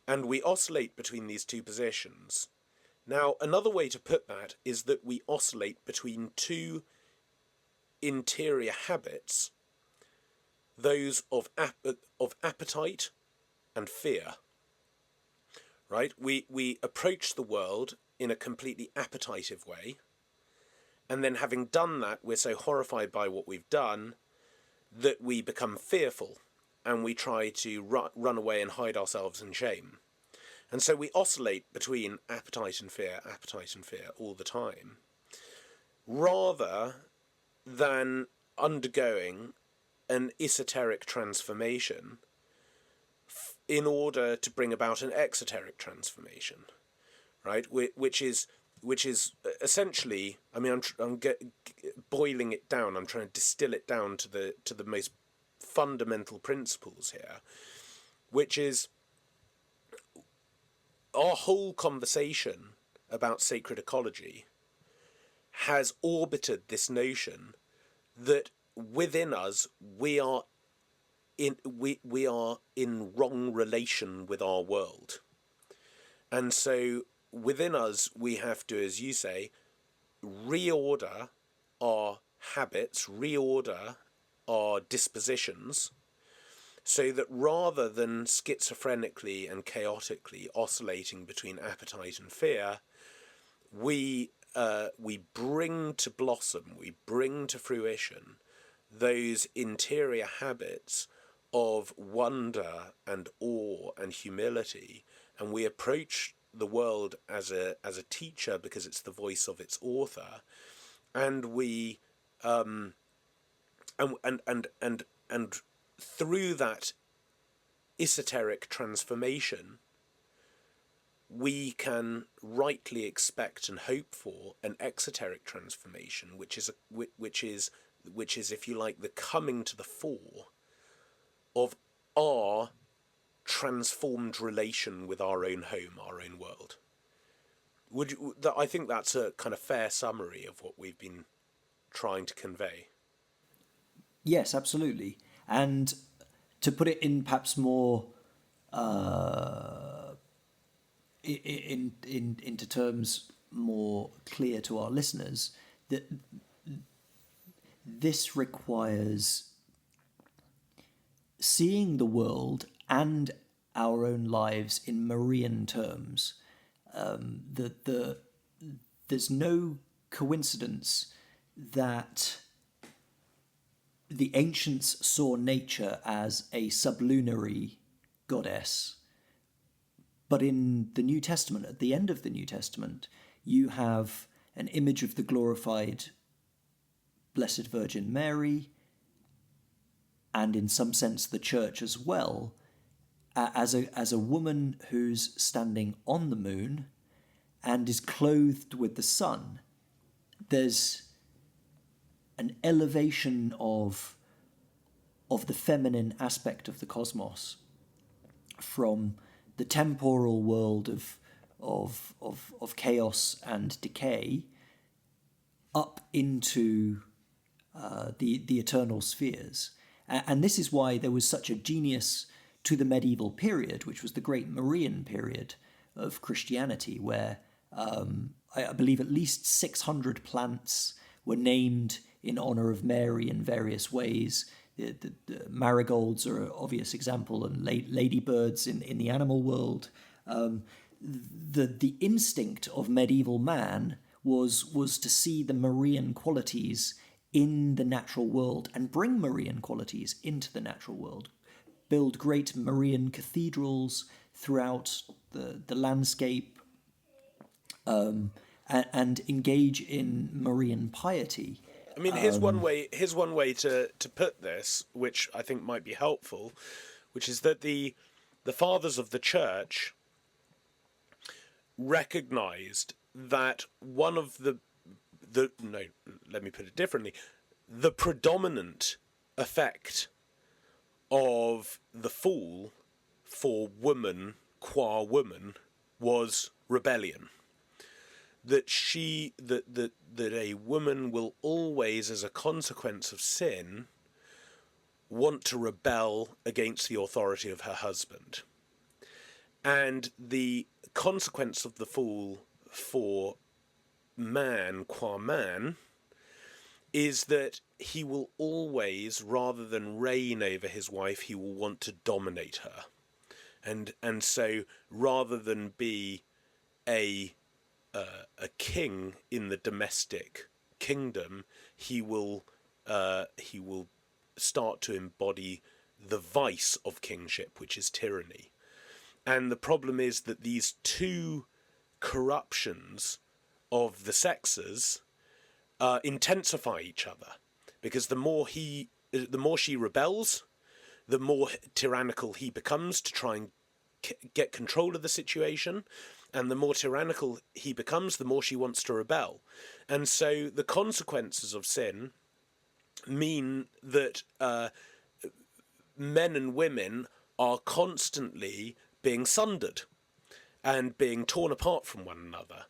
Speaker 2: And we oscillate between these two positions. Now, another way to put that is that we oscillate between two interior habits, those of appetite and fear. Right? We approach the world in a completely appetitive way, and then having done that, we're so horrified by what we've done that we become fearful, and we try to run away and hide ourselves in shame. And so we oscillate between appetite and fear all the time, rather than undergoing an esoteric transformation in order to bring about an exoteric transformation, right? Which is essentially, I mean, I'm boiling it down. I'm trying to distill it down to the most fundamental principles here, which is our whole conversation about sacred ecology has orbited this notion that within us we are in wrong relation with our world. And so within us we have to, as you say, reorder our habits, reorder our dispositions, so that rather than schizophrenically and chaotically oscillating between appetite and fear, we bring to blossom, we bring to fruition those interior habits of wonder and awe and humility, and we approach the world as a teacher because it's the voice of its author, and we and through that esoteric transformation, we can rightly expect and hope for an exoteric transformation, which is, if you like, the coming to the fore of our transformed relation with our own home, our own world. I think that's a kind of fair summary of what we've been trying to convey.
Speaker 3: Yes, absolutely. And to put it in perhaps more into terms more clear to our listeners, that this requires seeing the world and our own lives in Marian terms. There's no coincidence that the ancients saw nature as a sublunary goddess. But in the New Testament, at the end of the New Testament, you have an image of the glorified Blessed Virgin Mary, and in some sense the Church as well, as a woman who's standing on the moon and is clothed with the sun. There's an elevation of the feminine aspect of the cosmos from the temporal world of chaos and decay up into the eternal spheres. And this is why there was such a genius to the medieval period, which was the great Marian period of Christianity, where I believe at least 600 plants were named in honor of Mary in various ways. The marigolds are an obvious example, and ladybirds in the animal world. the instinct of medieval man was to see the Marian qualities in the natural world and bring Marian qualities into the natural world, build great Marian cathedrals throughout the landscape, and engage in Marian piety.
Speaker 2: I mean, here's one way. Here's one way to put this, which I think might be helpful, which is that the fathers of the church recognized that one of the no, let me put it differently, the predominant effect of the fall for woman qua woman was rebellion. That a woman will always, as a consequence of sin, want to rebel against the authority of her husband. And the consequence of the fall for man qua man is that he will always, rather than reign over his wife, he will want to dominate her. And so rather than be a king in the domestic kingdom, he will start to embody the vice of kingship, which is tyranny. And the problem is that these two corruptions of the sexes intensify each other, because the more she rebels, the more tyrannical he becomes to try and get control of the situation, and the more tyrannical he becomes, the more she wants to rebel. And so the consequences of sin mean that men and women are constantly being sundered and being torn apart from one another.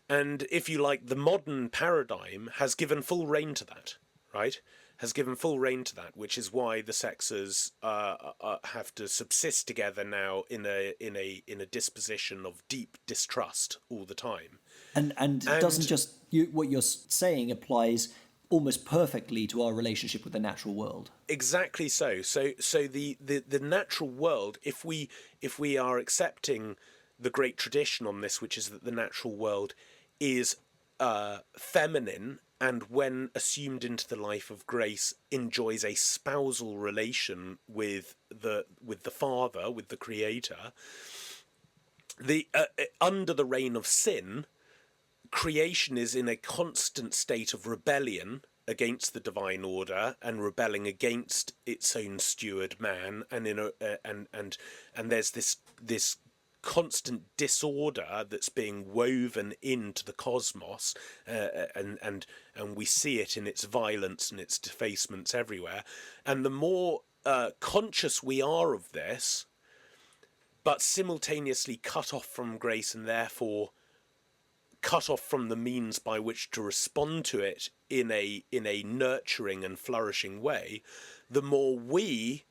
Speaker 2: And if you like, the modern paradigm has given full rein to that, right? Has given full rein to that, which is why the sexes have to subsist together now in a disposition of deep distrust all the time.
Speaker 3: And doesn't just what you're saying applies almost perfectly to our relationship with the natural world.
Speaker 2: Exactly so. So the natural world, if we are accepting the great tradition on this, which is that the natural world is feminine, and when assumed into the life of grace, enjoys a spousal relation with the Father, with the Creator. Under the reign of sin, creation is in a constant state of rebellion against the divine order and rebelling against its own steward man, and there's this constant disorder that's being woven into the cosmos, and we see it in its violence and its defacements everywhere. And the more conscious we are of this, but simultaneously cut off from grace and therefore cut off from the means by which to respond to it in a nurturing and flourishing way, the more we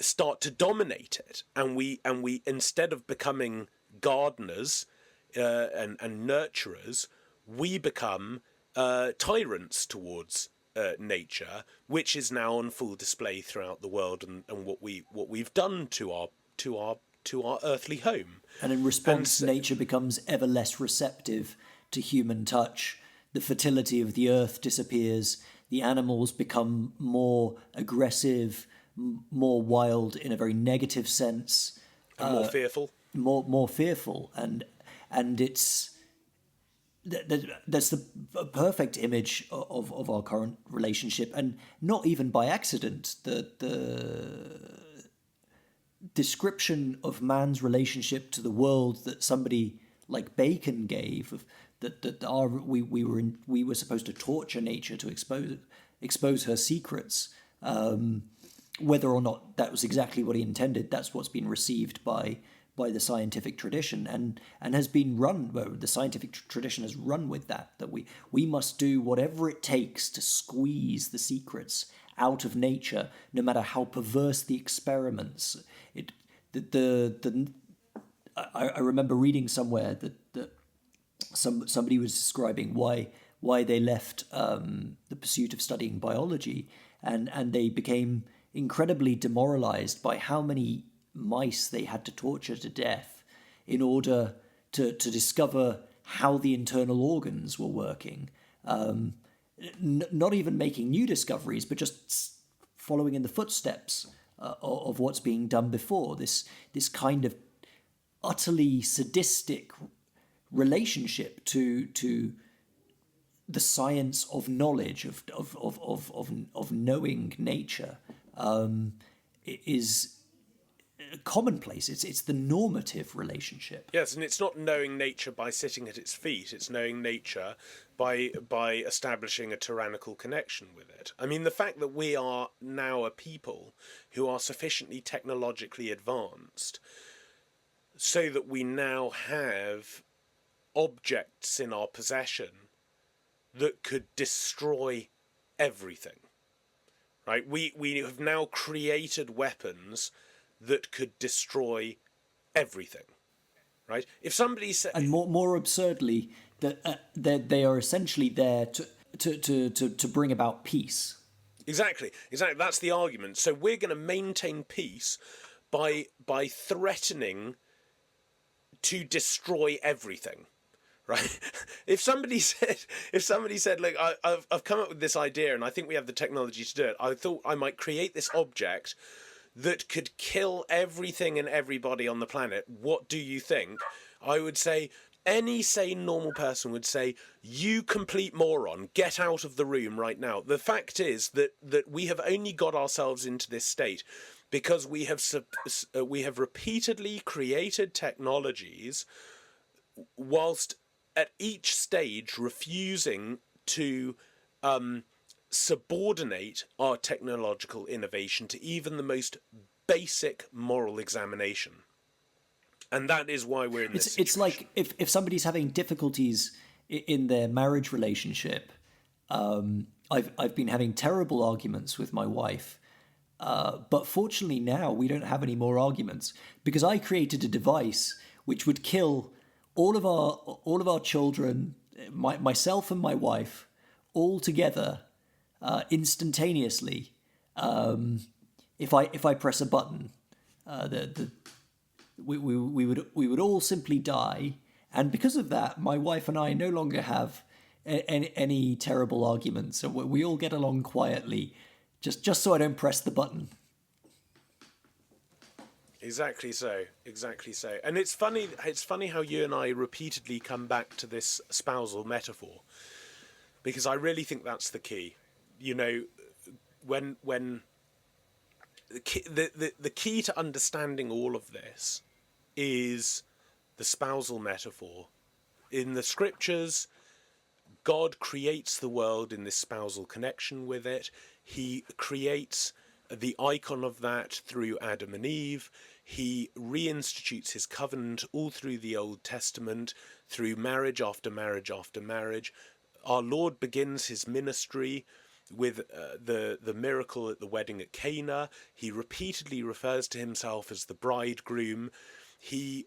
Speaker 2: start to dominate it, and we instead of becoming gardeners and nurturers, we become tyrants towards nature, which is now on full display throughout the world, and what we've done to our earthly home.
Speaker 3: And in response, nature becomes ever less receptive to human touch. The fertility of the earth disappears. The animals become more aggressive, more wild in a very negative sense,
Speaker 2: and more fearful.
Speaker 3: More fearful, and it's that's the perfect image of our current relationship, and not even by accident. The description of man's relationship to the world that somebody like Bacon gave, of we were supposed to torture nature to expose her secrets. Whether or not that was exactly what he intended, that's what's been received by the scientific tradition, and has been run. Well, the scientific tradition has run with that we must do whatever it takes to squeeze the secrets out of nature, no matter how perverse the experiments. I remember reading somewhere that somebody was describing why they left the pursuit of studying biology, and they became incredibly demoralized by how many mice they had to torture to death in order to discover how the internal organs were working. Not even making new discoveries, but just following in the footsteps of what's being done before. This kind of utterly sadistic relationship to the science of knowledge of knowing nature is commonplace. It's the normative relationship.
Speaker 2: Yes, and it's not knowing nature by sitting at its feet. It's knowing nature by establishing a tyrannical connection with it. I mean, the fact that we are now a people who are sufficiently technologically advanced so that we now have objects in our possession that could destroy everything, right? We have now created weapons that could destroy everything, right? If somebody said,
Speaker 3: and more absurdly, that they are essentially there to bring about peace.
Speaker 2: Exactly. That's the argument. So we're going to maintain peace by threatening to destroy everything. Right? If somebody said, look, I've come up with this idea and I think we have the technology to do it, I thought I might create this object that could kill everything and everybody on the planet. What do you think? I would say, any sane normal person would say, you complete moron, get out of the room right now. The fact is that we have only got ourselves into this state because we have repeatedly created technologies whilst at each stage refusing to subordinate our technological innovation to even the most basic moral examination. And that is why we're in this situation.
Speaker 3: It's like if somebody's having difficulties in their marriage relationship, I've been having terrible arguments with my wife, but fortunately now we don't have any more arguments because I created a device which would kill all of our children, myself and my wife, all together, instantaneously. If I press a button, we would all simply die, and because of that, my wife and I no longer have any terrible arguments, and we all get along quietly, just so I don't press the button.
Speaker 2: Exactly so. And it's funny how you and I repeatedly come back to this spousal metaphor, because I really think that's the key. You know, when the key to understanding all of this is the spousal metaphor. In the scriptures, God creates the world in this spousal connection with it. He creates the icon of that through Adam and Eve. He reinstitutes his covenant all through the Old Testament, through marriage after marriage after marriage. Our Lord begins his ministry with the miracle at the wedding at Cana. He repeatedly refers to himself as the bridegroom. He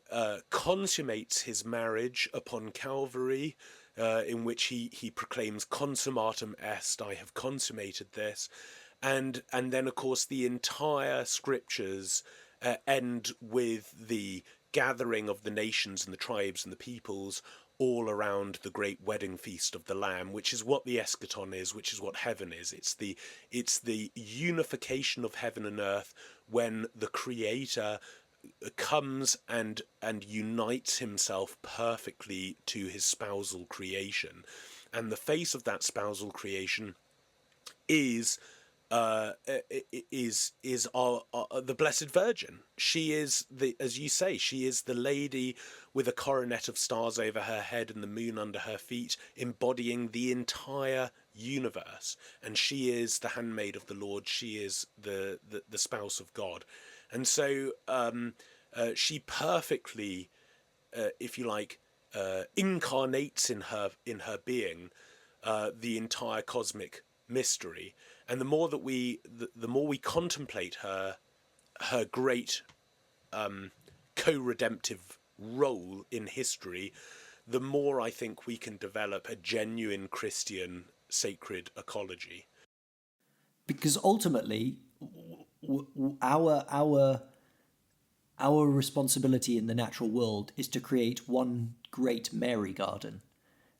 Speaker 2: consummates his marriage upon Calvary, in which he proclaims consummatum est, I have consummated this. And then, of course, the entire scriptures end with the gathering of the nations and the tribes and the peoples all around the great wedding feast of the Lamb, which is what the eschaton is, which is what heaven is. It's the unification of heaven and earth when the Creator comes and unites himself perfectly to his spousal creation. And the face of that spousal creation is our the Blessed Virgin. She is as you say, she is the lady with a coronet of stars over her head and the moon under her feet, embodying the entire universe. And she is the handmaid of the Lord. She is the spouse of God. And so she perfectly, if you like, incarnates in her being the entire cosmic mystery. And the more we contemplate her great co-redemptive role in history, the more I think we can develop a genuine Christian sacred ecology.
Speaker 3: Because ultimately, our our responsibility in the natural world is to create one great Mary garden.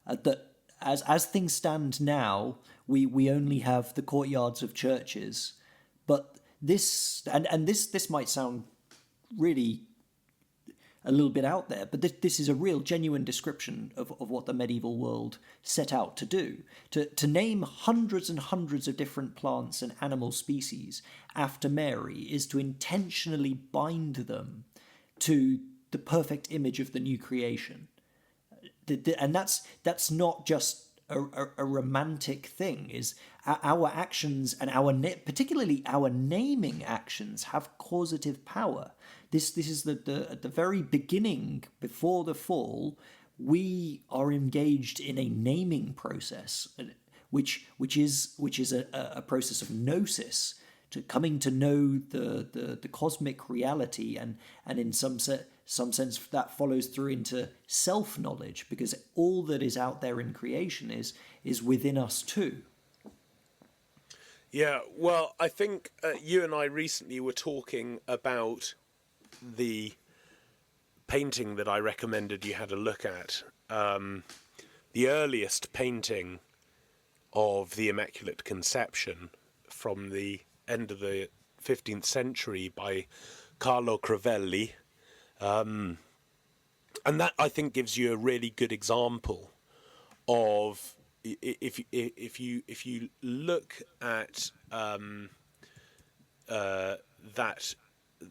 Speaker 3: That as things stand now, we only have the courtyards of churches, but this might sound really a little bit out there, but this is a real genuine description of what the medieval world set out to do. To name hundreds and hundreds of different plants and animal species after Mary is to intentionally bind them to the perfect image of the new creation. And that's not just a romantic thing. Is our actions and particularly our naming actions have causative power. This is at the very beginning, before the fall, we are engaged in a naming process, which is a process of gnosis, to coming to know the cosmic reality, and in some sense that follows through into self-knowledge, because all that is out there in creation is within us too.
Speaker 2: Yeah, well, I think you and I recently were talking about the painting that I recommended you had a look at, the earliest painting of the Immaculate Conception from the end of the 15th century by Carlo Crivelli. And that, I think, gives you a really good example of, if you look at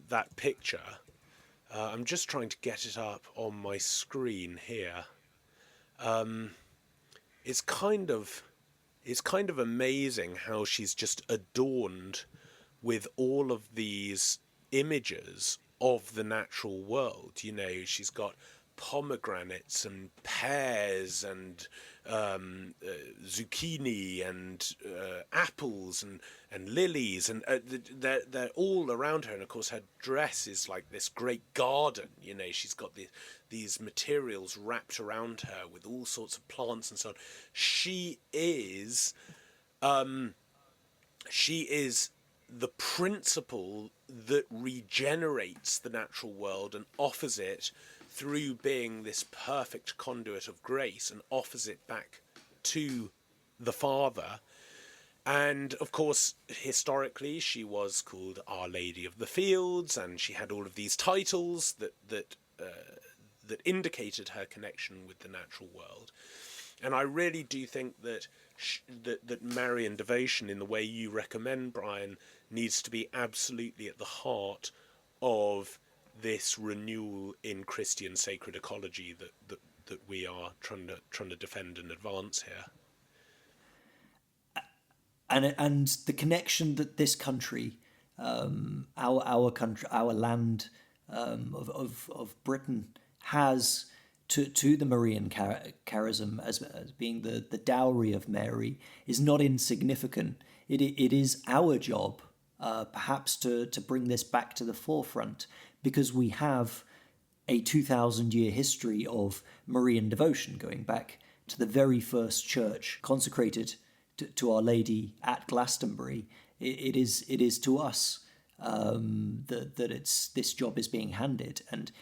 Speaker 2: that picture. I'm just trying to get it up on my screen here. It's kind of amazing how she's just adorned with all of these images of the natural world. You know, she's got pomegranates and pears and zucchini and apples and lilies, and they're all around her. And of course her dress is like this great garden. You know, she's got these materials wrapped around her with all sorts of plants and so on. She is the principle that regenerates the natural world and offers it through being this perfect conduit of grace, and offers it back to the Father. And of course, historically, she was called Our Lady of the Fields, and she had all of these titles that indicated her connection with the natural world. And I really do think that that Marian devotion, in the way you recommend, Brian, needs to be absolutely at the heart of this renewal in Christian sacred ecology that we are trying to defend and advance here.
Speaker 3: And the connection that this country, our country, our land of Britain has to the Marian charism as being the dowry of Mary is not insignificant. It is our job, perhaps, to bring this back to the forefront, because we have a 2,000-year history of Marian devotion, going back to the very first church consecrated to Our Lady at Glastonbury. It is to us that this job is being handed, and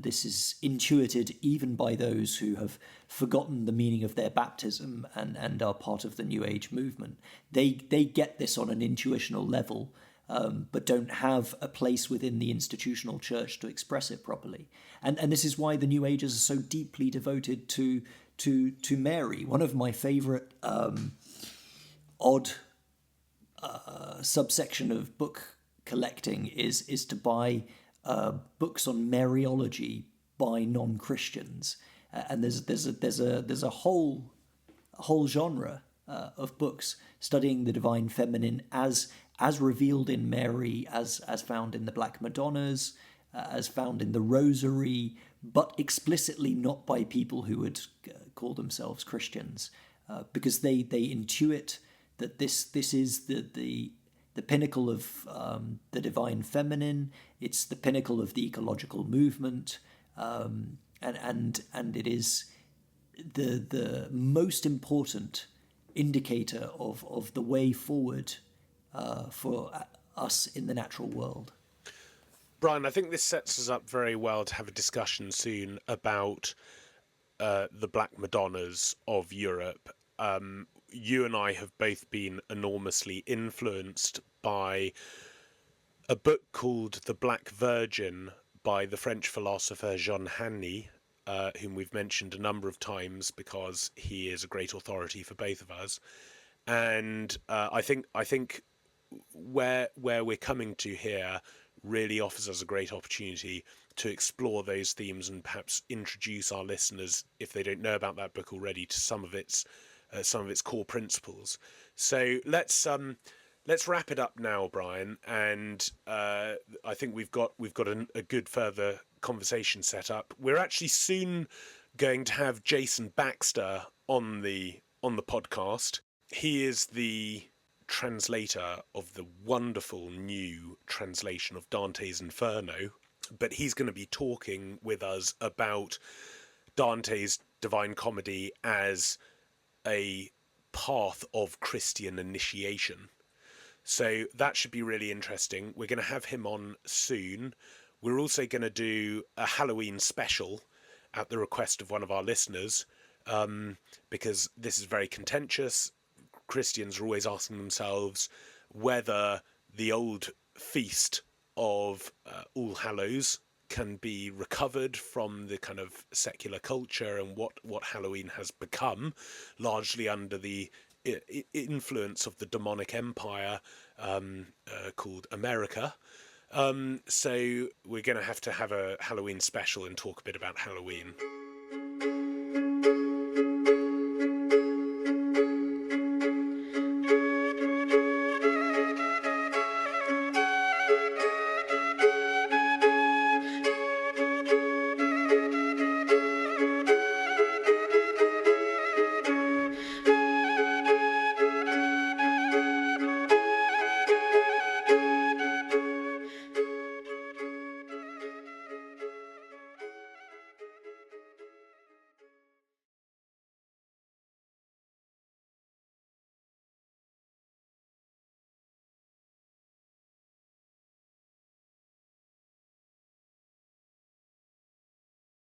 Speaker 3: this is intuited even by those who have forgotten the meaning of their baptism and are part of the New Age movement. They get this on an intuitional level, but don't have a place within the institutional church to express it properly. And this is why the New Agers are so deeply devoted to Mary. One of my favourite odd subsection of book collecting is to buy books on Mariology by non-Christians, and there's a whole genre of books studying the divine feminine as revealed in Mary, as found in the Black Madonnas, as found in the Rosary, but explicitly not by people who would call themselves Christians, because they intuit that this is the pinnacle of the divine feminine. It's the pinnacle of the ecological movement, and it is the most important indicator of the way forward for us in the natural world.
Speaker 2: Brian, I think this sets us up very well to have a discussion soon about the Black Madonnas of Europe. You and I have both been enormously influenced by a book called The Black Virgin by the French philosopher Jean Hanny, whom we've mentioned a number of times because he is a great authority for both of us. And I think where we're coming to here really offers us a great opportunity to explore those themes and perhaps introduce our listeners, if they don't know about that book already, to some of its core principles. So let's wrap it up now, Brian. And I think we've got a good further conversation set up. We're actually soon going to have Jason Baxter on the podcast. He is the translator of the wonderful new translation of Dante's Inferno, but he's going to be talking with us about Dante's Divine Comedy as a path of Christian initiation. So that should be really interesting. We're going to have him on soon. We're also going to do a Halloween special at the request of one of our listeners, because this is very contentious. Christians are always asking themselves whether the old feast of All Hallows can be recovered from the kind of secular culture, and what Halloween has become, largely under the influence of the demonic empire called America. So we're going to have a Halloween special and talk a bit about Halloween.